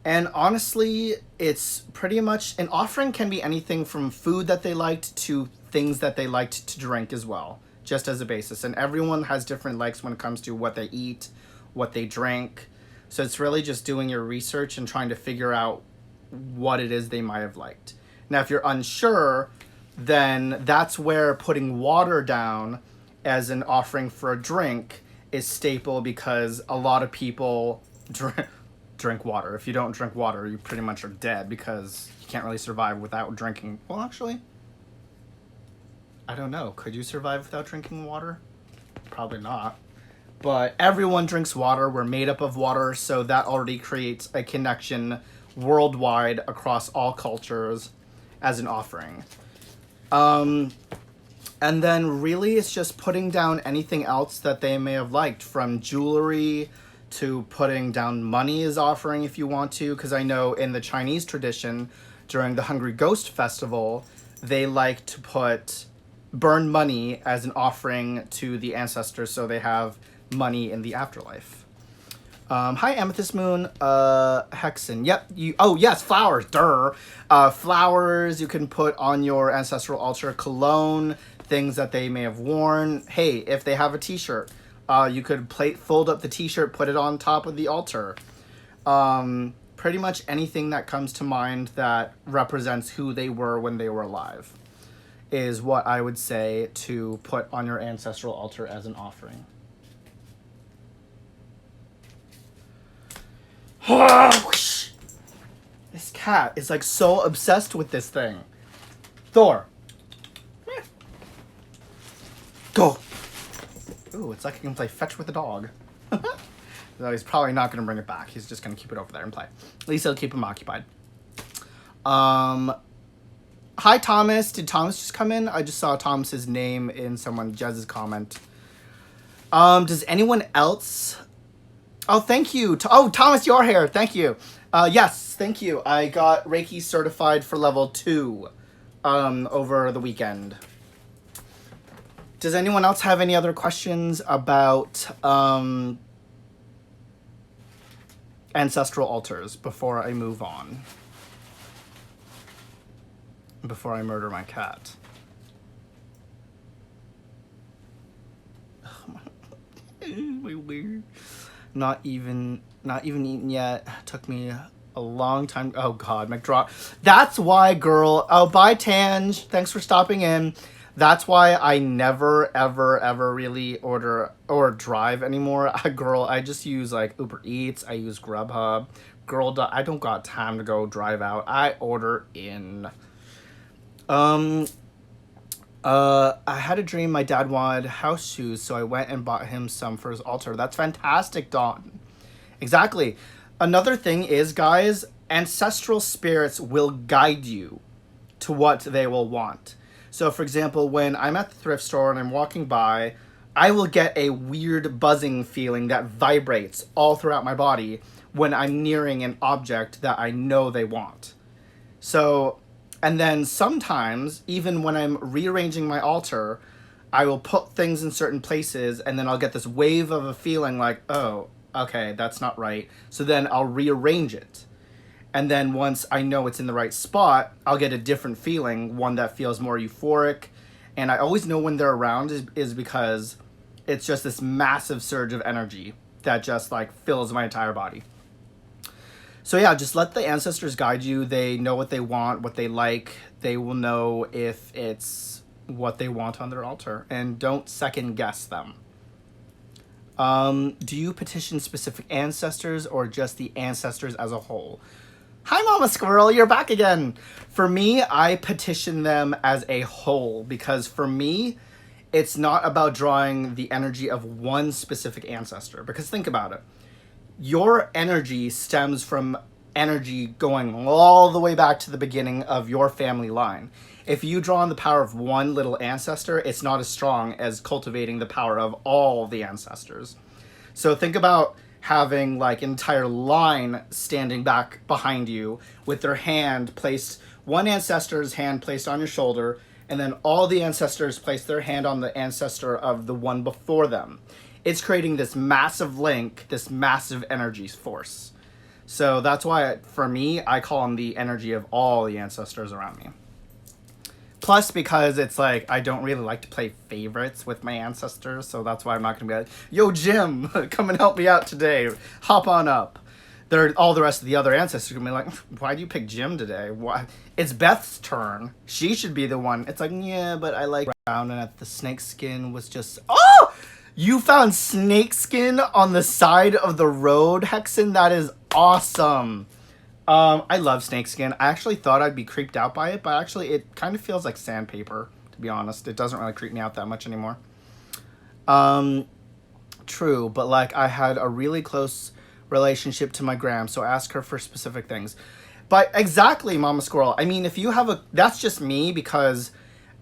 Speaker 1: honestly, it's pretty much, an offering can be anything from food that they liked to things that they liked to drink as well, just as a basis. And everyone has different likes when it comes to what they eat, what they drink. So it's really just doing your research and trying to figure out what it is they might have liked. Now, if you're unsure, then that's where putting water down as an offering for a drink is staple, because a lot of people drink water. If you don't drink water, you pretty much are dead, because you can't really survive without drinking. Well, actually, I don't know. Could you survive without drinking water? Probably not. But everyone drinks water. We're made up of water, so that already creates a connection worldwide across all cultures. as an offering. And then really it's just putting down anything else that they may have liked, from jewelry to putting down money as offering if you want to, because I know in the Chinese tradition during the Hungry Ghost Festival, they like to burn money as an offering to the ancestors so they have money in the afterlife. Hi, Amethyst Moon. Hexen. Yep. Oh, yes, flowers. Durr. Flowers you can put on your ancestral altar. Cologne, things that they may have worn. Hey, if they have a t-shirt, you could fold up the t-shirt, put it on top of the altar. Pretty much anything that comes to mind that represents who they were when they were alive is what I would say to put on your ancestral altar as an offering. This cat is like so obsessed with this thing. Thor. Go. Ooh, it's like he can play fetch with the dog. No, he's probably not going to bring it back. He's just going to keep it over there and play. At least he'll keep him occupied. Hi, Thomas. Did Thomas just come in? I just saw Thomas's name in someone Jez's comment. Does anyone else... Oh, thank you. Thomas, your hair. Thank you. Yes, thank you. I got Reiki certified for level 2 over the weekend. Does anyone else have any other questions about ancestral altars before I move on? Before I murder my cat. Weird. Not even eaten yet. Took me a long time. Oh God, McDraw. That's why, girl. Oh, bye, Tange. Thanks for stopping in. That's why I never, ever really order or drive anymore. Girl, I just use like Uber Eats. I use Grubhub. Girl, I don't got time to go drive out. I order in. I had a dream my dad wanted house shoes, so I went and bought him some for his altar. That's fantastic, Dawn. Exactly. Another thing is, guys, ancestral spirits will guide you to what they will want. So, for example, when I'm at the thrift store and I'm walking by, I will get a weird buzzing feeling that vibrates all throughout my body when I'm nearing an object that I know they want. So... And then sometimes, even when I'm rearranging my altar, I will put things in certain places and then I'll get this wave of a feeling like, oh, okay, that's not right. So then I'll rearrange it. And then once I know it's in the right spot, I'll get a different feeling, one that feels more euphoric. And I always know when they're around is because it's just this massive surge of energy that just like fills my entire body. So yeah, just let the ancestors guide you. They know what they want, what they like. They will know if it's what they want on their altar. And don't second guess them. Do you petition specific ancestors or just the ancestors as a whole? Hi, Mama Squirrel, you're back again. For me, I petition them as a whole because for me, it's not about drawing the energy of one specific ancestor. Because think about it. Your energy stems from energy going all the way back to the beginning of your family line. If you draw on the power of one little ancestor, it's not as strong as cultivating the power of all the ancestors. So think about having like an entire line standing back behind you with their hand placed, one ancestor's hand placed on your shoulder, and then all the ancestors place their hand on the ancestor of the one before them. It's creating this massive link, this massive energy force. So that's why, for me, I call them the energy of all the ancestors around me. Plus, because it's like, I don't really like to play favorites with my ancestors, so that's why I'm not going to be like, yo, Jim, come and help me out today. Hop on up. All the rest of the other ancestors are going to be like, why'd you pick Jim today? Why? It's Beth's turn. She should be the one. It's like, yeah, but I like around and the snake skin was just... Oh! You found snakeskin on the side of the road, Hexen? That is awesome. I love snakeskin. I actually thought I'd be creeped out by it, but actually it kind of feels like sandpaper, to be honest. It doesn't really creep me out that much anymore. True, but like I had a really close relationship to my gram, so ask her for specific things. But exactly, Mama Squirrel. I mean, if you have a... That's just me because,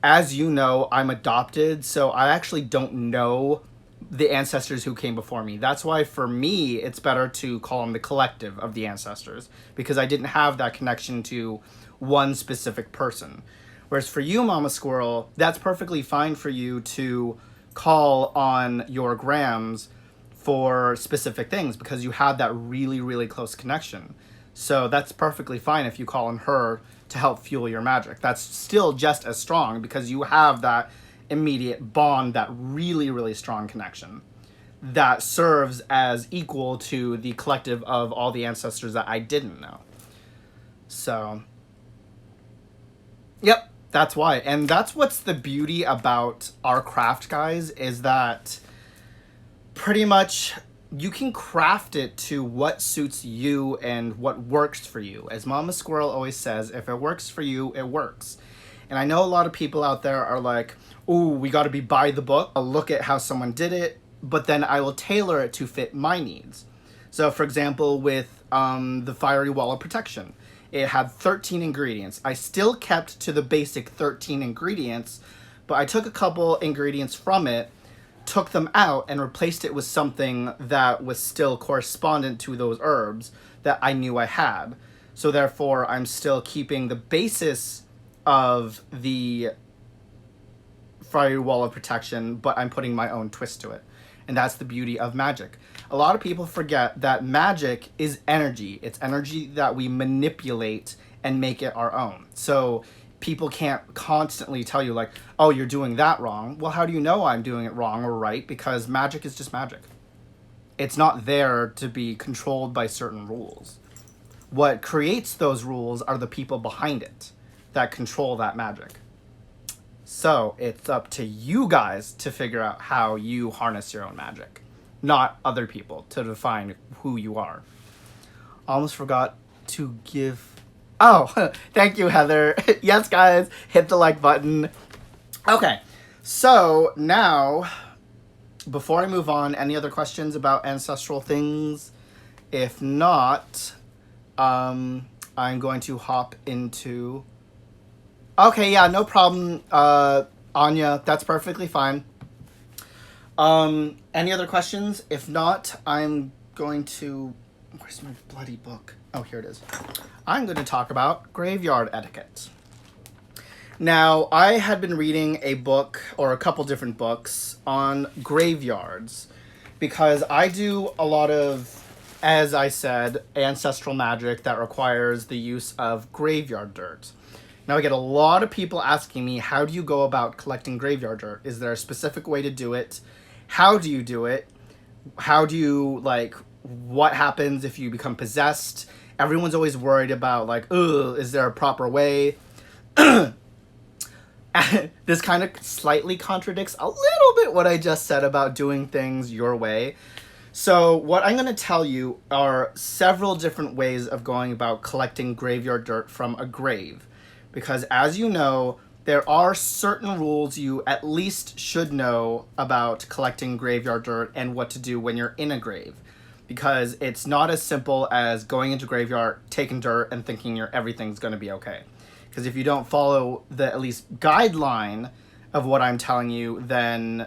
Speaker 1: as you know, I'm adopted. So I actually don't know the ancestors who came before me. That's why, for me, it's better to call them the collective of the ancestors. Because I didn't have that connection to one specific person. Whereas for you, Mama Squirrel, that's perfectly fine for you to call on your grams for specific things because you have that really, really close connection. So that's perfectly fine if you call on her to help fuel your magic. That's still just as strong because you have that immediate bond, that really, really strong connection that serves as equal to the collective of all the ancestors that I didn't know. So, yep, that's why. And that's what's the beauty about our craft, guys, is that pretty much you can craft it to what suits you and what works for you. As Mama Squirrel always says, if it works for you, it works. And I know a lot of people out there are like, ooh, we got to be by the book. I'll look at how someone did it, but then I will tailor it to fit my needs. So, for example, with the Fiery Wall of Protection, it had 13 ingredients. I still kept to the basic 13 ingredients, but I took a couple ingredients from it, took them out, and replaced it with something that was still correspondent to those herbs that I knew I had. So therefore, I'm still keeping the basis of the Fiery Wall of Protection, but I'm putting my own twist to it. And that's the beauty of magic. A lot of people forget that magic is energy. It's energy that we manipulate and make it our own. So people can't constantly tell you like, oh, you're doing that wrong. Well, how do you know I'm doing it wrong or right? Because magic is just magic. It's not there to be controlled by certain rules. What creates those rules are the people behind it that control that magic. So it's up to you guys to figure out how you harness your own magic, not other people to define who you are. Almost forgot to give... Oh, thank you, Heather. Yes, guys, hit the like button. Okay, so now, before I move on, any other questions about ancestral things? If not, I'm going to hop into... Okay, yeah, no problem, Anya. That's perfectly fine. Any other questions? If not, I'm going to... Where's my bloody book? Oh, here it is. I'm going to talk about graveyard etiquette. Now, I had been reading a book, or a couple different books, on graveyards, because I do a lot of, as I said, ancestral magic that requires the use of graveyard dirt. Now, I get a lot of people asking me, how do you go about collecting graveyard dirt? Is there a specific way to do it? How do you do it? How do you, like, what happens if you become possessed? Everyone's always worried about, like, ugh, is there a proper way? This kind of slightly contradicts a little bit what I just said about doing things your way. So what I'm going to tell you are several different ways of going about collecting graveyard dirt from a grave. Because as you know, there are certain rules you at least should know about collecting graveyard dirt and what to do when you're in a grave. Because it's not as simple as going into graveyard, taking dirt, and thinking everything's going to be okay. Because if you don't follow the at least guideline of what I'm telling you, then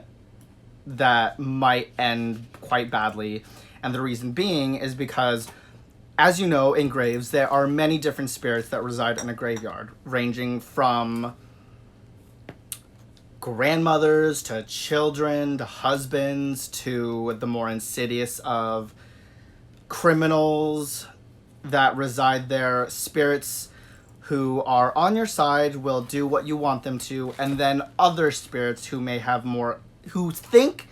Speaker 1: that might end quite badly. And the reason being is because, as you know, in graves, there are many different spirits that reside in a graveyard, ranging from grandmothers to children to husbands to the more insidious of criminals that reside there. Spirits who are on your side will do what you want them to, and then other spirits who may have more, who think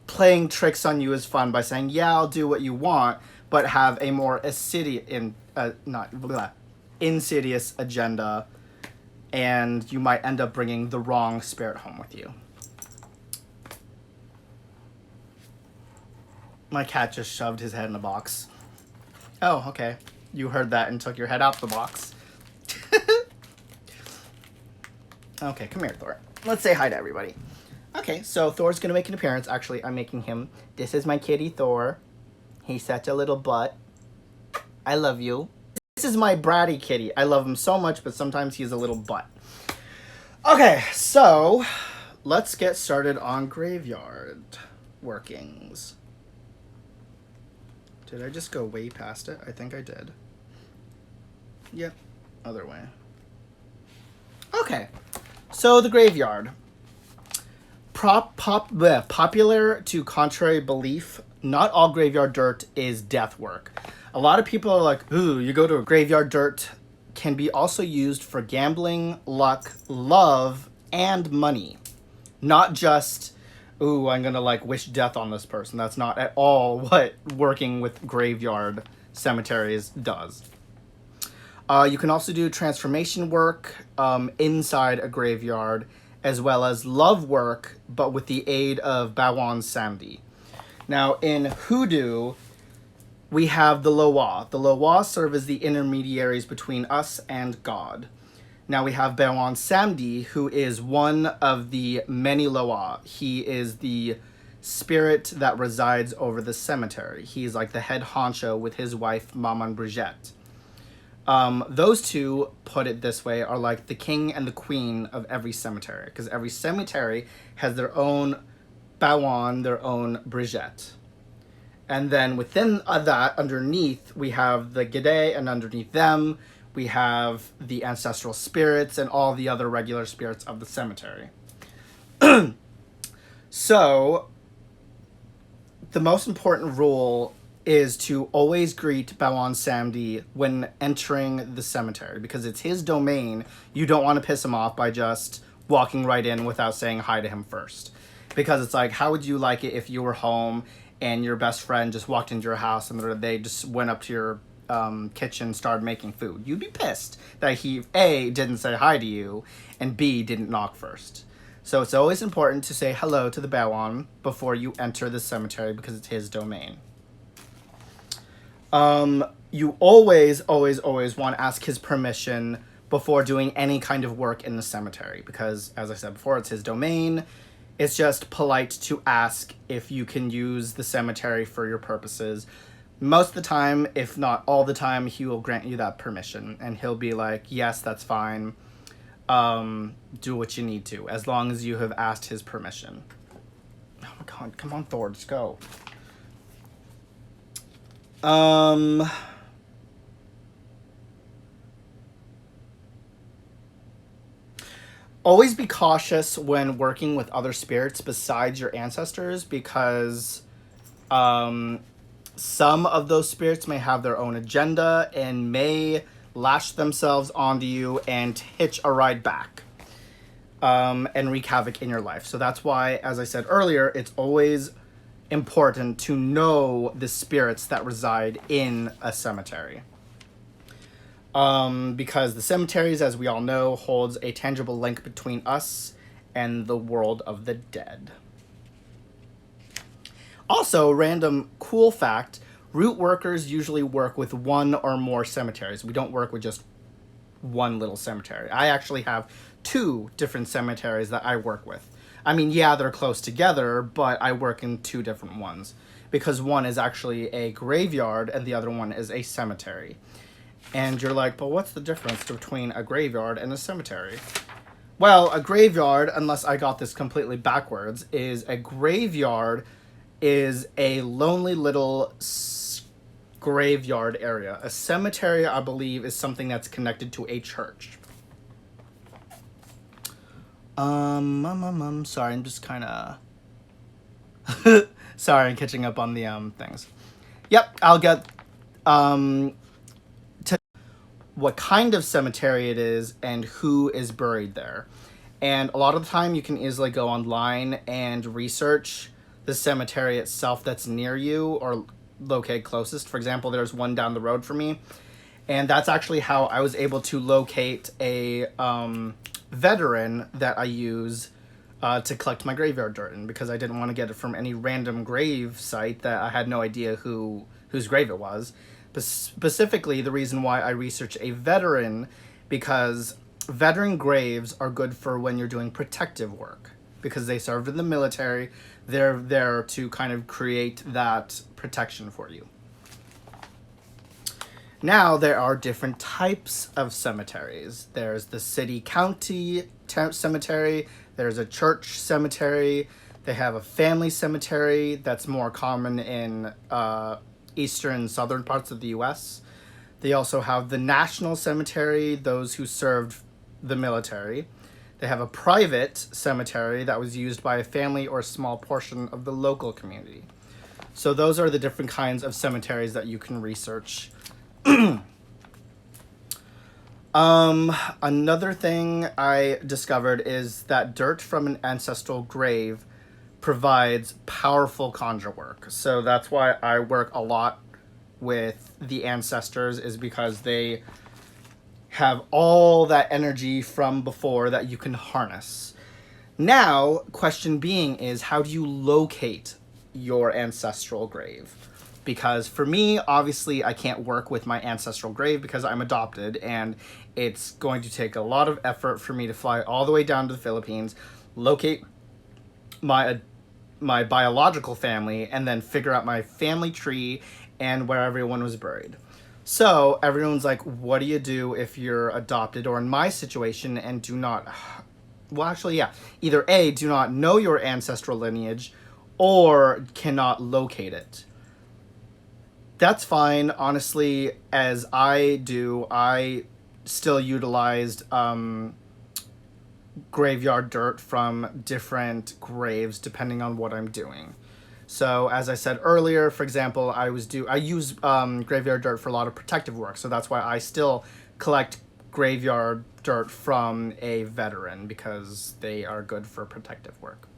Speaker 1: playing tricks on you is fun by saying, yeah, I'll do what you want, but have a more insidious agenda, and you might end up bringing the wrong spirit home with you. My cat just shoved his head in a box. Oh, okay. You heard that and took your head out the box. Okay, come here, Thor. Let's say hi to everybody. Okay, so Thor's gonna make an appearance. Actually, I'm making him. This is my kitty, Thor. He's such a little butt. I love you. Fritz is my bratty kitty. I love him so much, but sometimes he's a little butt. Okay, so let's get started on graveyard workings. Did I just go way past it? I think I did. Yep, other way. Okay, so the graveyard. Popular to contrary belief, not all graveyard dirt is death work. A lot of people are like, ooh, you go to a graveyard dirt, can be also used for gambling, luck, love, and money. Not just, ooh, I'm gonna like wish death on this person. That's not at all what working with graveyard cemeteries does. You can also do transformation work inside a graveyard, as well as love work, but with the aid of Bawan Samdi. Now, in Hoodoo, we have the Loa. The Loa serve as the intermediaries between us and God. Now we have Bawan Samdi, who is one of the many Loa. He is the spirit that resides over the cemetery. He's like the head honcho with his wife, Maman Brigitte. Those two, put it this way, are like the king and the queen of every cemetery, because every cemetery has their own Bawan, their own Brigitte. And then within that, underneath, we have the Gede, and underneath them, we have the ancestral spirits and all the other regular spirits of the cemetery. So, the most important rule is to always greet Bawan Samdi when entering the cemetery, because it's his domain. You don't want to piss him off by just walking right in without saying hi to him first. Because it's like, how would you like it if you were home and your best friend just walked into your house and they just went up to your kitchen, started making food? You'd be pissed that he, A, didn't say hi to you, and B, didn't knock first. So it's always important to say hello to the Bawan before you enter the cemetery, because it's his domain. You always want to ask his permission before doing any kind of work in the cemetery, because, as I said before, it's his domain. It's just polite to ask if you can use the cemetery for your purposes. Most of the time, if not all the time, he will grant you that permission, and he'll be like, yes, that's fine. Do what you need to, as long as you have asked his permission. Oh my god, come on, Thor, let's go. Always be cautious when working with other spirits besides your ancestors, because some of those spirits may have their own agenda and may lash themselves onto you and hitch a ride back and wreak havoc in your life. So that's why, as I said earlier, it's always important to know the spirits that reside in a cemetery. Because the cemeteries, as we all know, holds a tangible link between us and the world of the dead. Also, random cool fact, root workers usually work with one or more cemeteries. We don't work with just one little cemetery. I actually have 2 different cemeteries that I work with. I mean, yeah, they're close together, but I work in 2 different ones, because one is actually a graveyard and the other one is a cemetery. And you're like, but what's the difference between a graveyard and a cemetery? Well, a graveyard, unless I got this completely backwards, is a graveyard is a lonely little graveyard area. A cemetery, I believe, is something that's connected to a church. Sorry, I'm just kind of... Sorry, I'm catching up on the, things. Yep, I'll get, to what kind of cemetery it is and who is buried there. And a lot of the time you can easily go online and research the cemetery itself that's near you or located closest. For example, there's one down the road from me, and that's actually how I was able to locate a veteran that I use to collect my graveyard dirt in, because I didn't want to get it from any random grave site that I had no idea whose grave it was. But specifically, the reason why I research a veteran, because veteran graves are good for when you're doing protective work, because they served in the military. They're there to kind of create that protection for you. Now there are different types of cemeteries. There's the city-county cemetery. There's a church cemetery. They have a family cemetery that's more common in eastern and southern parts of the U.S. They also have the national cemetery, those who served the military. They have a private cemetery that was used by a family or a small portion of the local community. So those are the different kinds of cemeteries that you can research. Another thing I discovered is that dirt from an ancestral grave provides powerful conjure work. So that's why I work a lot with the ancestors, is because they have all that energy from before that you can harness. Now, question being is, how do you locate your ancestral grave? Because for me, obviously, I can't work with my ancestral grave because I'm adopted, and it's going to take a lot of effort for me to fly all the way down to the Philippines, locate my biological family, and then figure out my family tree and where everyone was buried. So everyone's like, what do you do if you're adopted, or in my situation, and do not, well, actually, yeah, either A, do not know your ancestral lineage, or cannot locate it. That's fine. Honestly, as I still utilized graveyard dirt from different graves depending on what I'm doing. So as I said earlier, for example, I use graveyard dirt for a lot of protective work. So that's why I still collect graveyard dirt from a veteran, because they are good for protective work.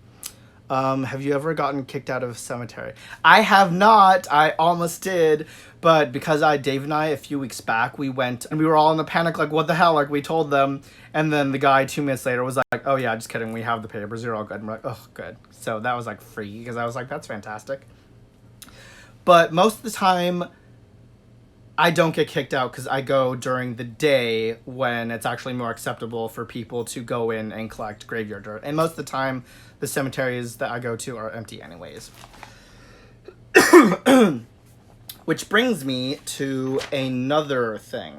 Speaker 1: Have you ever gotten kicked out of a cemetery? I have not. I almost did, but because Dave and I, a few weeks back, we went and we were all in a panic, like, what the hell? Like, we told them, and then the guy 2 minutes later was like, oh yeah, just kidding, we have the papers, you're all good. And we're like, oh, good. So that was like free, because I was like, that's fantastic. But most of the time, I don't get kicked out because I go during the day when it's actually more acceptable for people to go in and collect graveyard dirt. And most of the time, the cemeteries that I go to are empty anyways. Which brings me to another thing.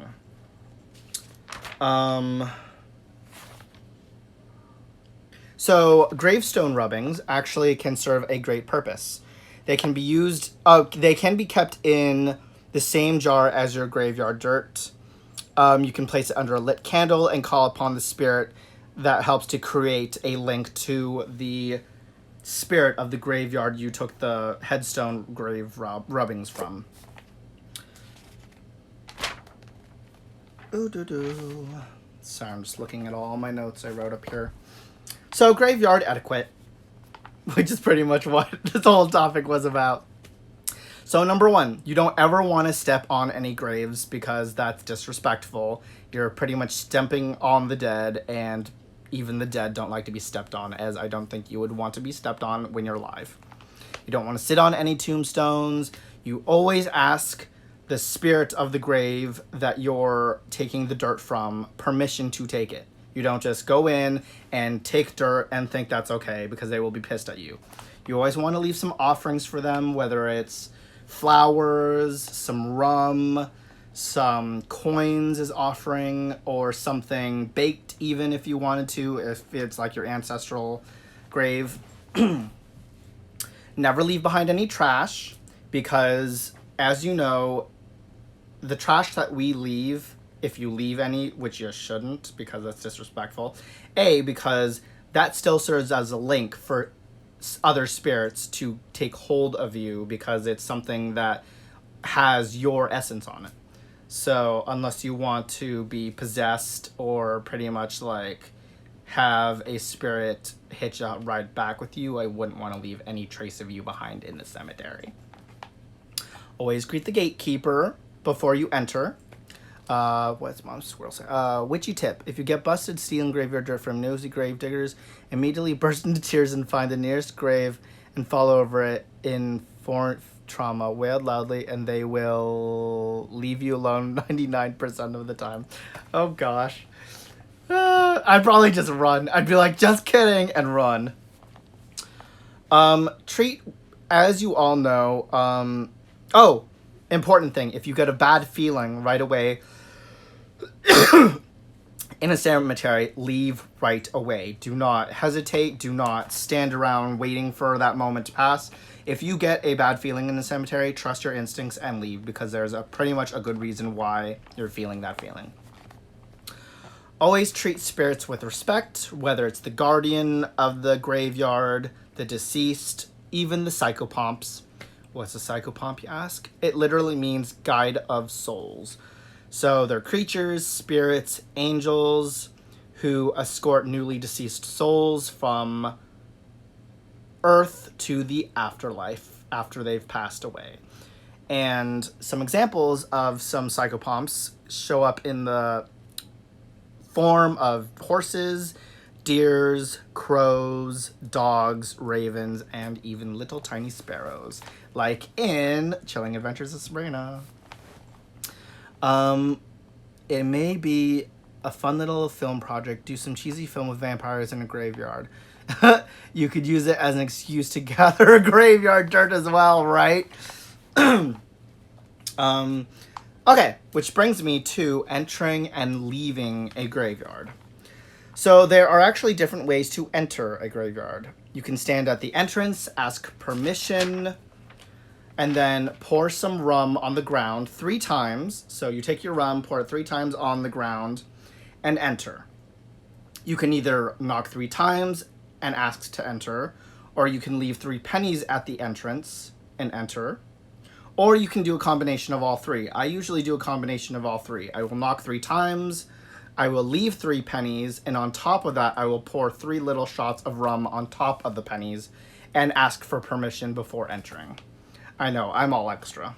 Speaker 1: So gravestone rubbings actually can serve a great purpose. They can be used, they can be kept in the same jar as your graveyard dirt. You can place it under a lit candle and call upon the spirit that helps to create a link to the spirit of the graveyard you took the headstone grave rubbings from. Ooh-doo-doo. Sorry, I'm just looking at all my notes I wrote up here. So, graveyard etiquette, which is pretty much what this whole topic was about. So, number one, you don't ever want to step on any graves because that's disrespectful. You're pretty much stepping on the dead, and even the dead don't like to be stepped on, as I don't think you would want to be stepped on when you're alive. You don't want to sit on any tombstones. You always ask the spirit of the grave that you're taking the dirt from permission to take it. You don't just go in and take dirt and think that's okay, because they will be pissed at you. You always want to leave some offerings for them, whether it's flowers, some rum, some coins as offering, or something baked even if you wanted to, if it's like your ancestral grave. Never leave behind any trash, because as you know, the trash that we leave, if you leave any, which you shouldn't because that's disrespectful, because that still serves as a link for other spirits to take hold of you, because it's something that has your essence on it. So unless you want to be possessed or pretty much like have a spirit hitch a ride back with you, I wouldn't want to leave any trace of you behind in the cemetery. Always greet the gatekeeper before you enter. What's Mom's squirrel say? Witchy tip: if you get busted stealing graveyard dirt from nosy grave diggers, immediately burst into tears and find the nearest grave and fall over it in trauma. Wail loudly and they will leave you alone 99% of the time. Oh gosh. I'd probably just run. I'd be like, just kidding, and run. Treat, as you all know, important thing, if you get a bad feeling right away in a cemetery, leave right away. Do not hesitate. Do not stand around waiting for that moment to pass. If you get a bad feeling in the cemetery, trust your instincts and leave, because there's pretty much a good reason why you're feeling that feeling. Always treat spirits with respect, whether it's the guardian of the graveyard, the deceased, even the psychopomps. What's a psychopomp, you ask? It literally means guide of souls. So they're creatures, spirits, angels who escort newly deceased souls from Earth to the afterlife after they've passed away. And some examples of some psychopomps show up in the form of horses, deers, crows, dogs, ravens, and even little tiny sparrows, like in Chilling Adventures of Sabrina. It may be a fun little film project. Do some cheesy film with vampires in a graveyard. You could use it as an excuse to gather graveyard dirt as well, right? Okay, which brings me to entering and leaving a graveyard. So there are actually different ways to enter a graveyard. You can stand at the entrance, ask permission, and then pour some rum on the ground 3 times. So you take your rum, pour it 3 times on the ground, and enter. You can either knock 3 times and ask to enter, or you can leave 3 pennies at the entrance and enter. Or you can do a combination of all 3. I usually do a combination of all 3. I will knock 3 times, I will leave 3 pennies, and on top of that, I will pour 3 little shots of rum on top of the pennies and ask for permission before entering. I know, I'm all extra.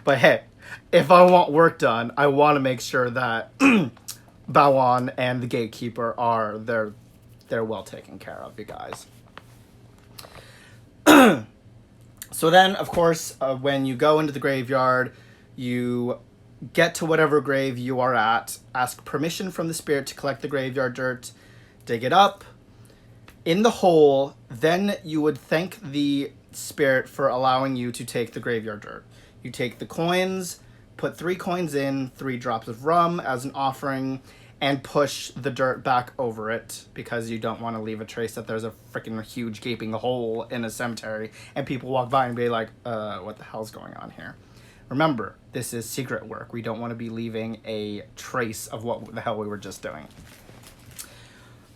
Speaker 1: But hey, if I want work done, I want to make sure that Bawan and the gatekeeper are, they're well taken care of, you guys. So then, of course, when you go into the graveyard, you get to whatever grave you are at, ask permission from the spirit to collect the graveyard dirt, dig it up in the hole, then you would thank the spirit for allowing you to take the graveyard dirt. You take the coins, put 3 coins in, 3 drops of rum as an offering, and push the dirt back over it, because you don't want to leave a trace that there's a freaking huge gaping hole in a cemetery and people walk by and be like, what the hell's going on here? Remember, this is secret work. We don't want to be leaving a trace of what the hell we were just doing.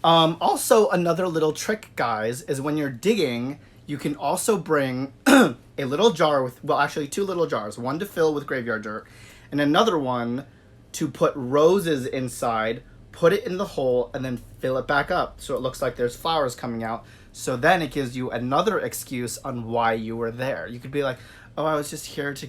Speaker 1: Also, another little trick, guys, is when you're digging, you can also bring a little jar with, well, actually 2 little jars, one to fill with graveyard dirt and another one to put roses inside, put it in the hole, and then fill it back up so it looks like there's flowers coming out. So then it gives you another excuse on why you were there. You could be like, oh, I was just here to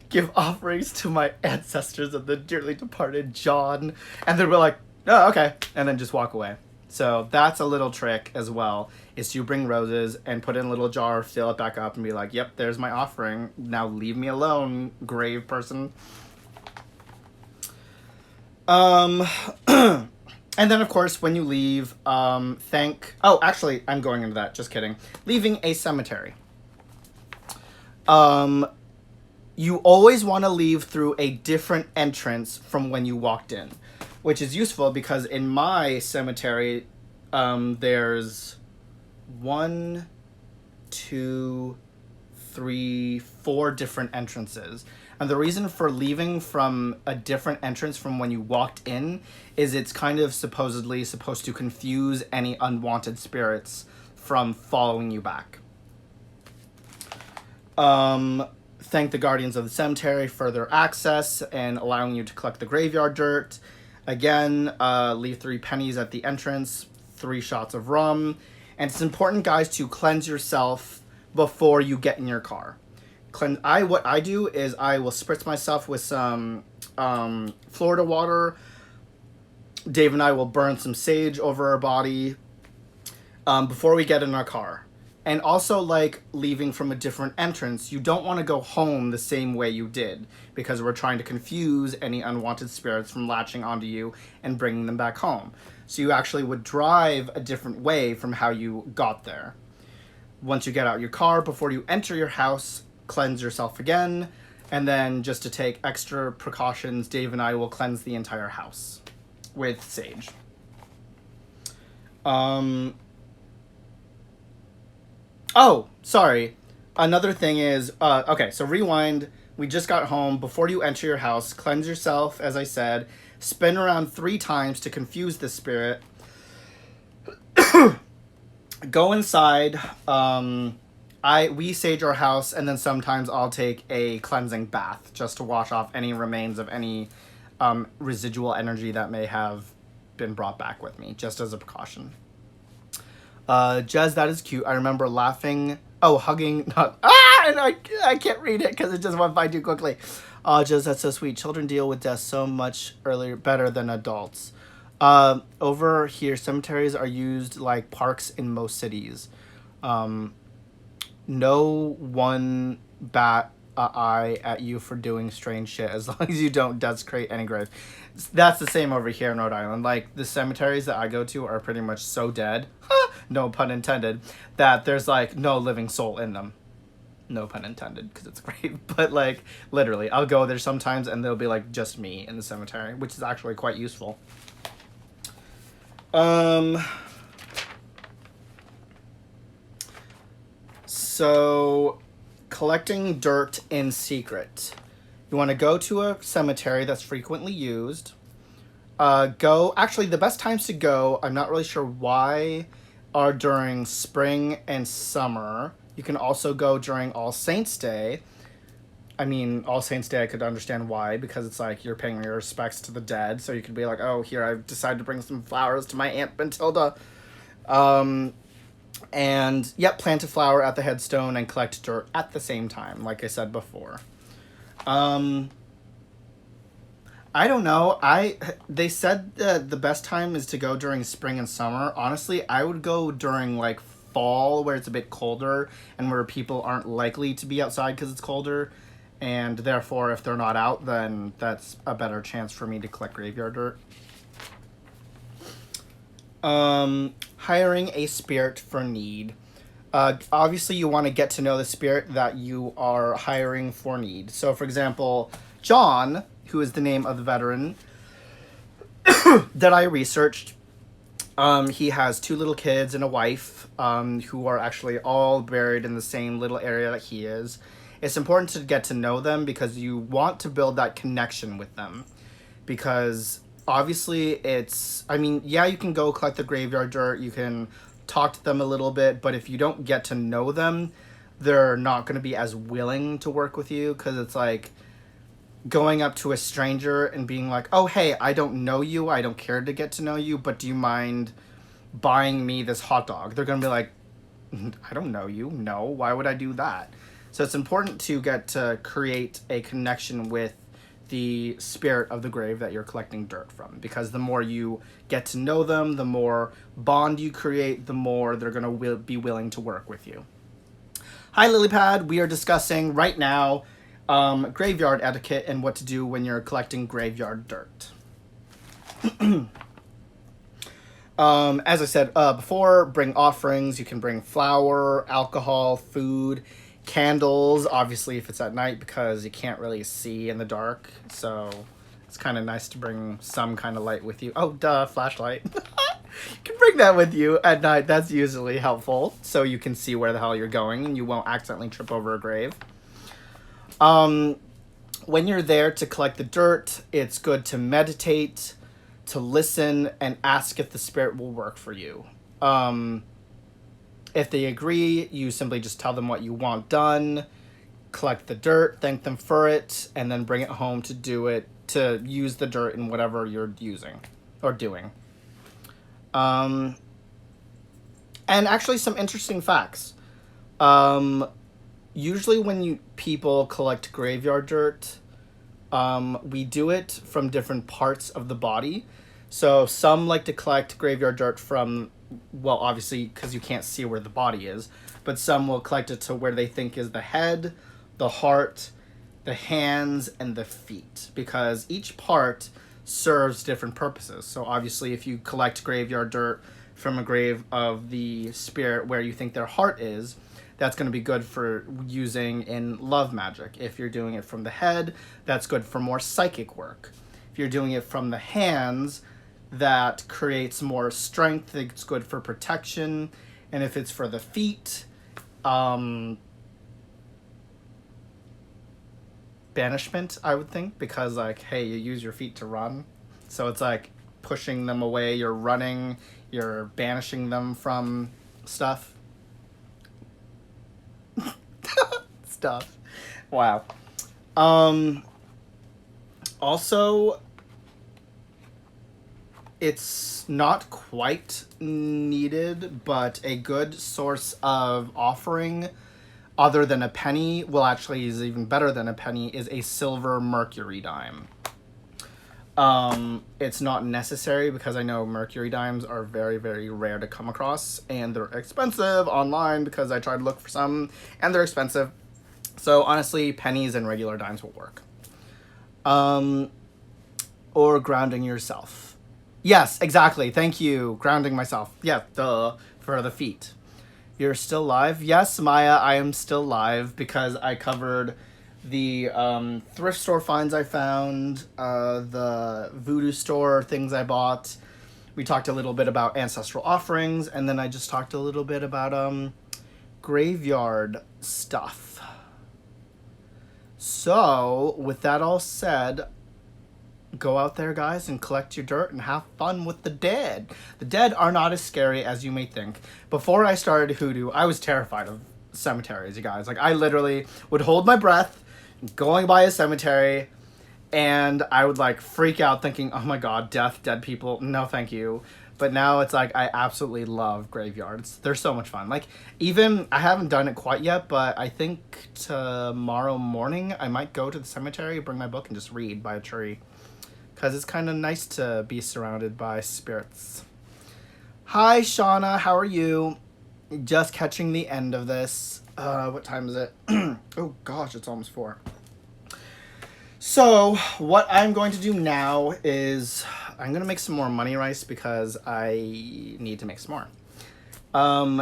Speaker 1: give offerings to my ancestors of the dearly departed John. And then we're like, oh, okay. And then just walk away. So that's a little trick as well, is to bring roses and put it in a little jar, fill it back up, and be like, yep, there's my offering. Now leave me alone, grave person. And then, of course, when you leave, oh, actually, I'm going into that, just kidding. Leaving a cemetery. You always want to leave through a different entrance from when you walked in, which is useful because in my cemetery, there's 1, 2, 3, 4 different entrances. And the reason for leaving from a different entrance from when you walked in is it's kind of supposedly supposed to confuse any unwanted spirits from following you back. Thank the guardians of the cemetery for their access and allowing you to collect the graveyard dirt. Again, leave 3 pennies at the entrance, 3 shots of rum. And it's important, guys, to cleanse yourself before you get in your car. What I do is I will spritz myself with some Florida water. Dave and I will burn some sage over our body before we get in our car. And also, like, leaving from a different entrance, you don't want to go home the same way you did, because we're trying to confuse any unwanted spirits from latching onto you and bringing them back home. So you actually would drive a different way from how you got there. Once you get out your car, before you enter your house, cleanse yourself again, And then just to take extra precautions, Dave and I will cleanse the entire house with sage. Oh, sorry. Another thing is, okay, so rewind. We just got home. Before you enter your house, cleanse yourself, as I said. Spin around 3 times to confuse the spirit. Go inside. We sage our house, and then sometimes I'll take a cleansing bath just to wash off any remains of any residual energy that may have been brought back with me, just as a precaution. Jez, that is cute. I remember laughing. Oh, hugging. Not, and I can't read it because it just went by too quickly. Jez, that's so sweet. Children deal with death so much better than adults. Over here, cemeteries are used like parks in most cities. No one bat an eye at you for doing strange shit as long as you don't desecrate any grave. That's the same over here in Rhode Island. Like, the cemeteries that I go to are pretty much so dead, no pun intended, that there's, like, no living soul in them. No pun intended, because it's great. But, like, literally, I'll go there sometimes and there'll be, like, just me in the cemetery, which is actually quite useful. So, collecting dirt in secret. You want to go to a cemetery that's frequently used. Actually, the best times to go, I'm not really sure why, are during spring and summer. You can also go during All Saints Day. I mean, All Saints Day, I could understand why, because it's like you're paying your respects to the dead. So you could be like, oh, here, I've decided to bring some flowers to my Aunt Matilda. And, yep, plant a flower at the headstone and collect dirt at the same time, like I said before. I don't know. They said that the best time is to go during spring and summer. Honestly, I would go during, like, fall, where it's a bit colder and where people aren't likely to be outside because it's colder. And therefore, if they're not out, then that's a better chance for me to collect graveyard dirt. Hiring a spirit for need. Obviously, you want to get to know the spirit that you are hiring for need. So, for example, John, who is the name of the veteran that I researched, he has 2 little kids and a wife who are actually all buried in the same little area that he is. It's important to get to know them because you want to build that connection with them. Because obviously you can go collect the graveyard dirt, you can talk to them a little bit, but if you don't get to know them, they're not going to be as willing to work with you, because it's like going up to a stranger and being like, oh, hey, I don't know you, I don't care to get to know you, but do you mind buying me this hot dog? They're going to be like, I don't know you, no, why would I do that? So it's important to get to create a connection with the spirit of the grave that you're collecting dirt from, because the more you get to know them, the more bond you create, the more they're going to be willing to work with you. Hi, Lilypad. We are discussing right now graveyard etiquette and what to do when you're collecting graveyard dirt. As I said before, bring offerings. You can bring flour, alcohol, food, candles, obviously if it's at night, because you can't really see in the dark, so it's kind of nice to bring some kind of light with you. Oh, duh, flashlight. You can bring that with you at night. That's usually helpful, so you can see where the hell you're going and you won't accidentally trip over a grave. When you're there to collect the dirt, it's good to meditate, to listen, and ask if the spirit will work for you. If they agree, you simply just tell them what you want done, collect the dirt, thank them for it, and then bring it home to use the dirt in whatever you're using or doing. And actually some interesting facts. Usually when people collect graveyard dirt, we do it from different parts of the body. So some like to collect graveyard dirt from, well, obviously, because you can't see where the body is, but some will collect it to where they think is the head, the heart, the hands, and the feet, because each part serves different purposes. So obviously, if you collect graveyard dirt from a grave of the spirit where you think their heart is, that's going to be good for using in love magic. If you're doing it from the head, that's good for more psychic work. If you're doing it from the hands, that creates more strength. It's good for protection. And if it's for the feet, banishment, I would think, because like, hey, you use your feet to run, so it's like pushing them away. You're running, you're banishing them from stuff. Wow. Also, it's not quite needed, but a good source of offering other than a penny, well, actually is even better than a penny, is a silver mercury dime. It's not necessary because I know mercury dimes are very, very rare to come across, and they're expensive online because I tried to look for some and they're expensive. So honestly, pennies and regular dimes will work. Or grounding yourself. Yes, exactly. Thank you. Grounding myself. Yeah, for the feet. You're still live? Yes, Maya, I am still live because I covered the thrift store finds I found, the Voodoo store things I bought. We talked a little bit about ancestral offerings, and then I just talked a little bit about graveyard stuff. So, with that all said, go out there, guys, and collect your dirt and have fun with the dead. The dead are not as scary as you may think. Before I started Hoodoo, I was terrified of cemeteries, you guys. Like, I literally would hold my breath going by a cemetery, and I would, like, freak out thinking, oh my god, death, dead people, no thank you. But now it's like, I absolutely love graveyards. They're so much fun. Like, even, I haven't done it quite yet, but I think tomorrow morning I might go to the cemetery, bring my book, and just read by a tree. Because it's kind of nice to be surrounded by spirits. Hi, Shauna. How are you? Just catching the end of this. What time is it? Oh, gosh, it's almost 4. So, what I'm going to do now is I'm going to make some more money rice because I need to make some more.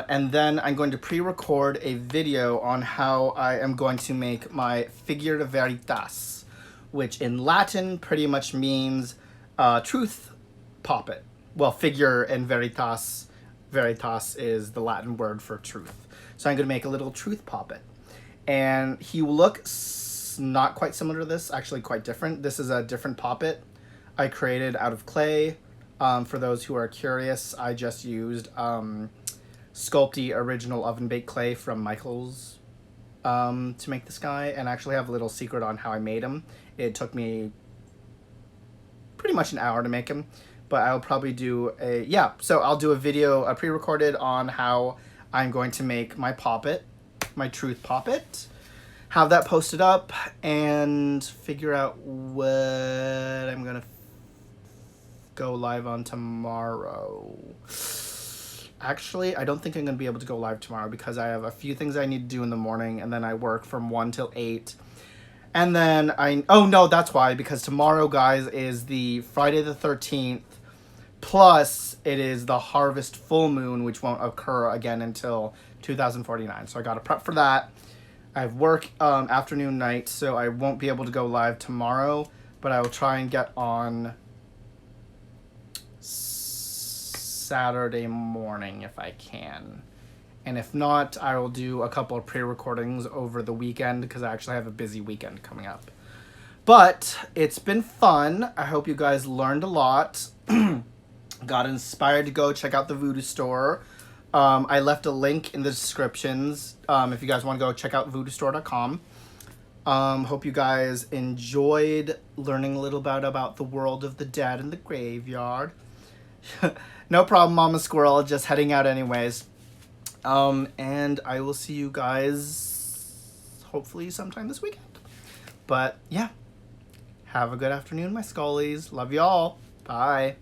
Speaker 1: And then I'm going to pre-record a video on how I am going to make my figure de veritas, which in Latin pretty much means truth poppet. Well, figure and veritas is the Latin word for truth. So I'm going to make a little truth poppet. And he will look not quite similar to this, actually quite different. This is a different poppet I created out of clay. For those who are curious, I just used Sculpey original oven baked clay from Michael's to make this guy, and I actually have a little secret on how I made him. It took me pretty much an hour to make him, but I'll probably do so I'll do a video, pre-recorded on how I'm going to make my poppet, my truth poppet, have that posted up, and figure out what I'm going to go live on tomorrow. Actually, I don't think I'm going to be able to go live tomorrow because I have a few things I need to do in the morning, and then I work from 1 till 8. And then oh no, that's why, because tomorrow, guys, is the Friday the 13th, plus it is the harvest full moon, which won't occur again until 2049. So I got to prep for that. I have work afternoon, night, so I won't be able to go live tomorrow, but I will try and get on Saturday morning if I can. And if not, I will do a couple of pre-recordings over the weekend because I actually have a busy weekend coming up. But it's been fun. I hope you guys learned a lot. Got inspired to go check out the Voodoo store. I left a link in the descriptions if you guys want to go check out VoodooStore.com. Hope you guys enjoyed learning a little bit about the world of the dead and the graveyard. No problem, Mama Squirrel. Just heading out anyways. And I will see you guys hopefully sometime this weekend. But yeah, have a good afternoon, my scullies. Love y'all. Bye.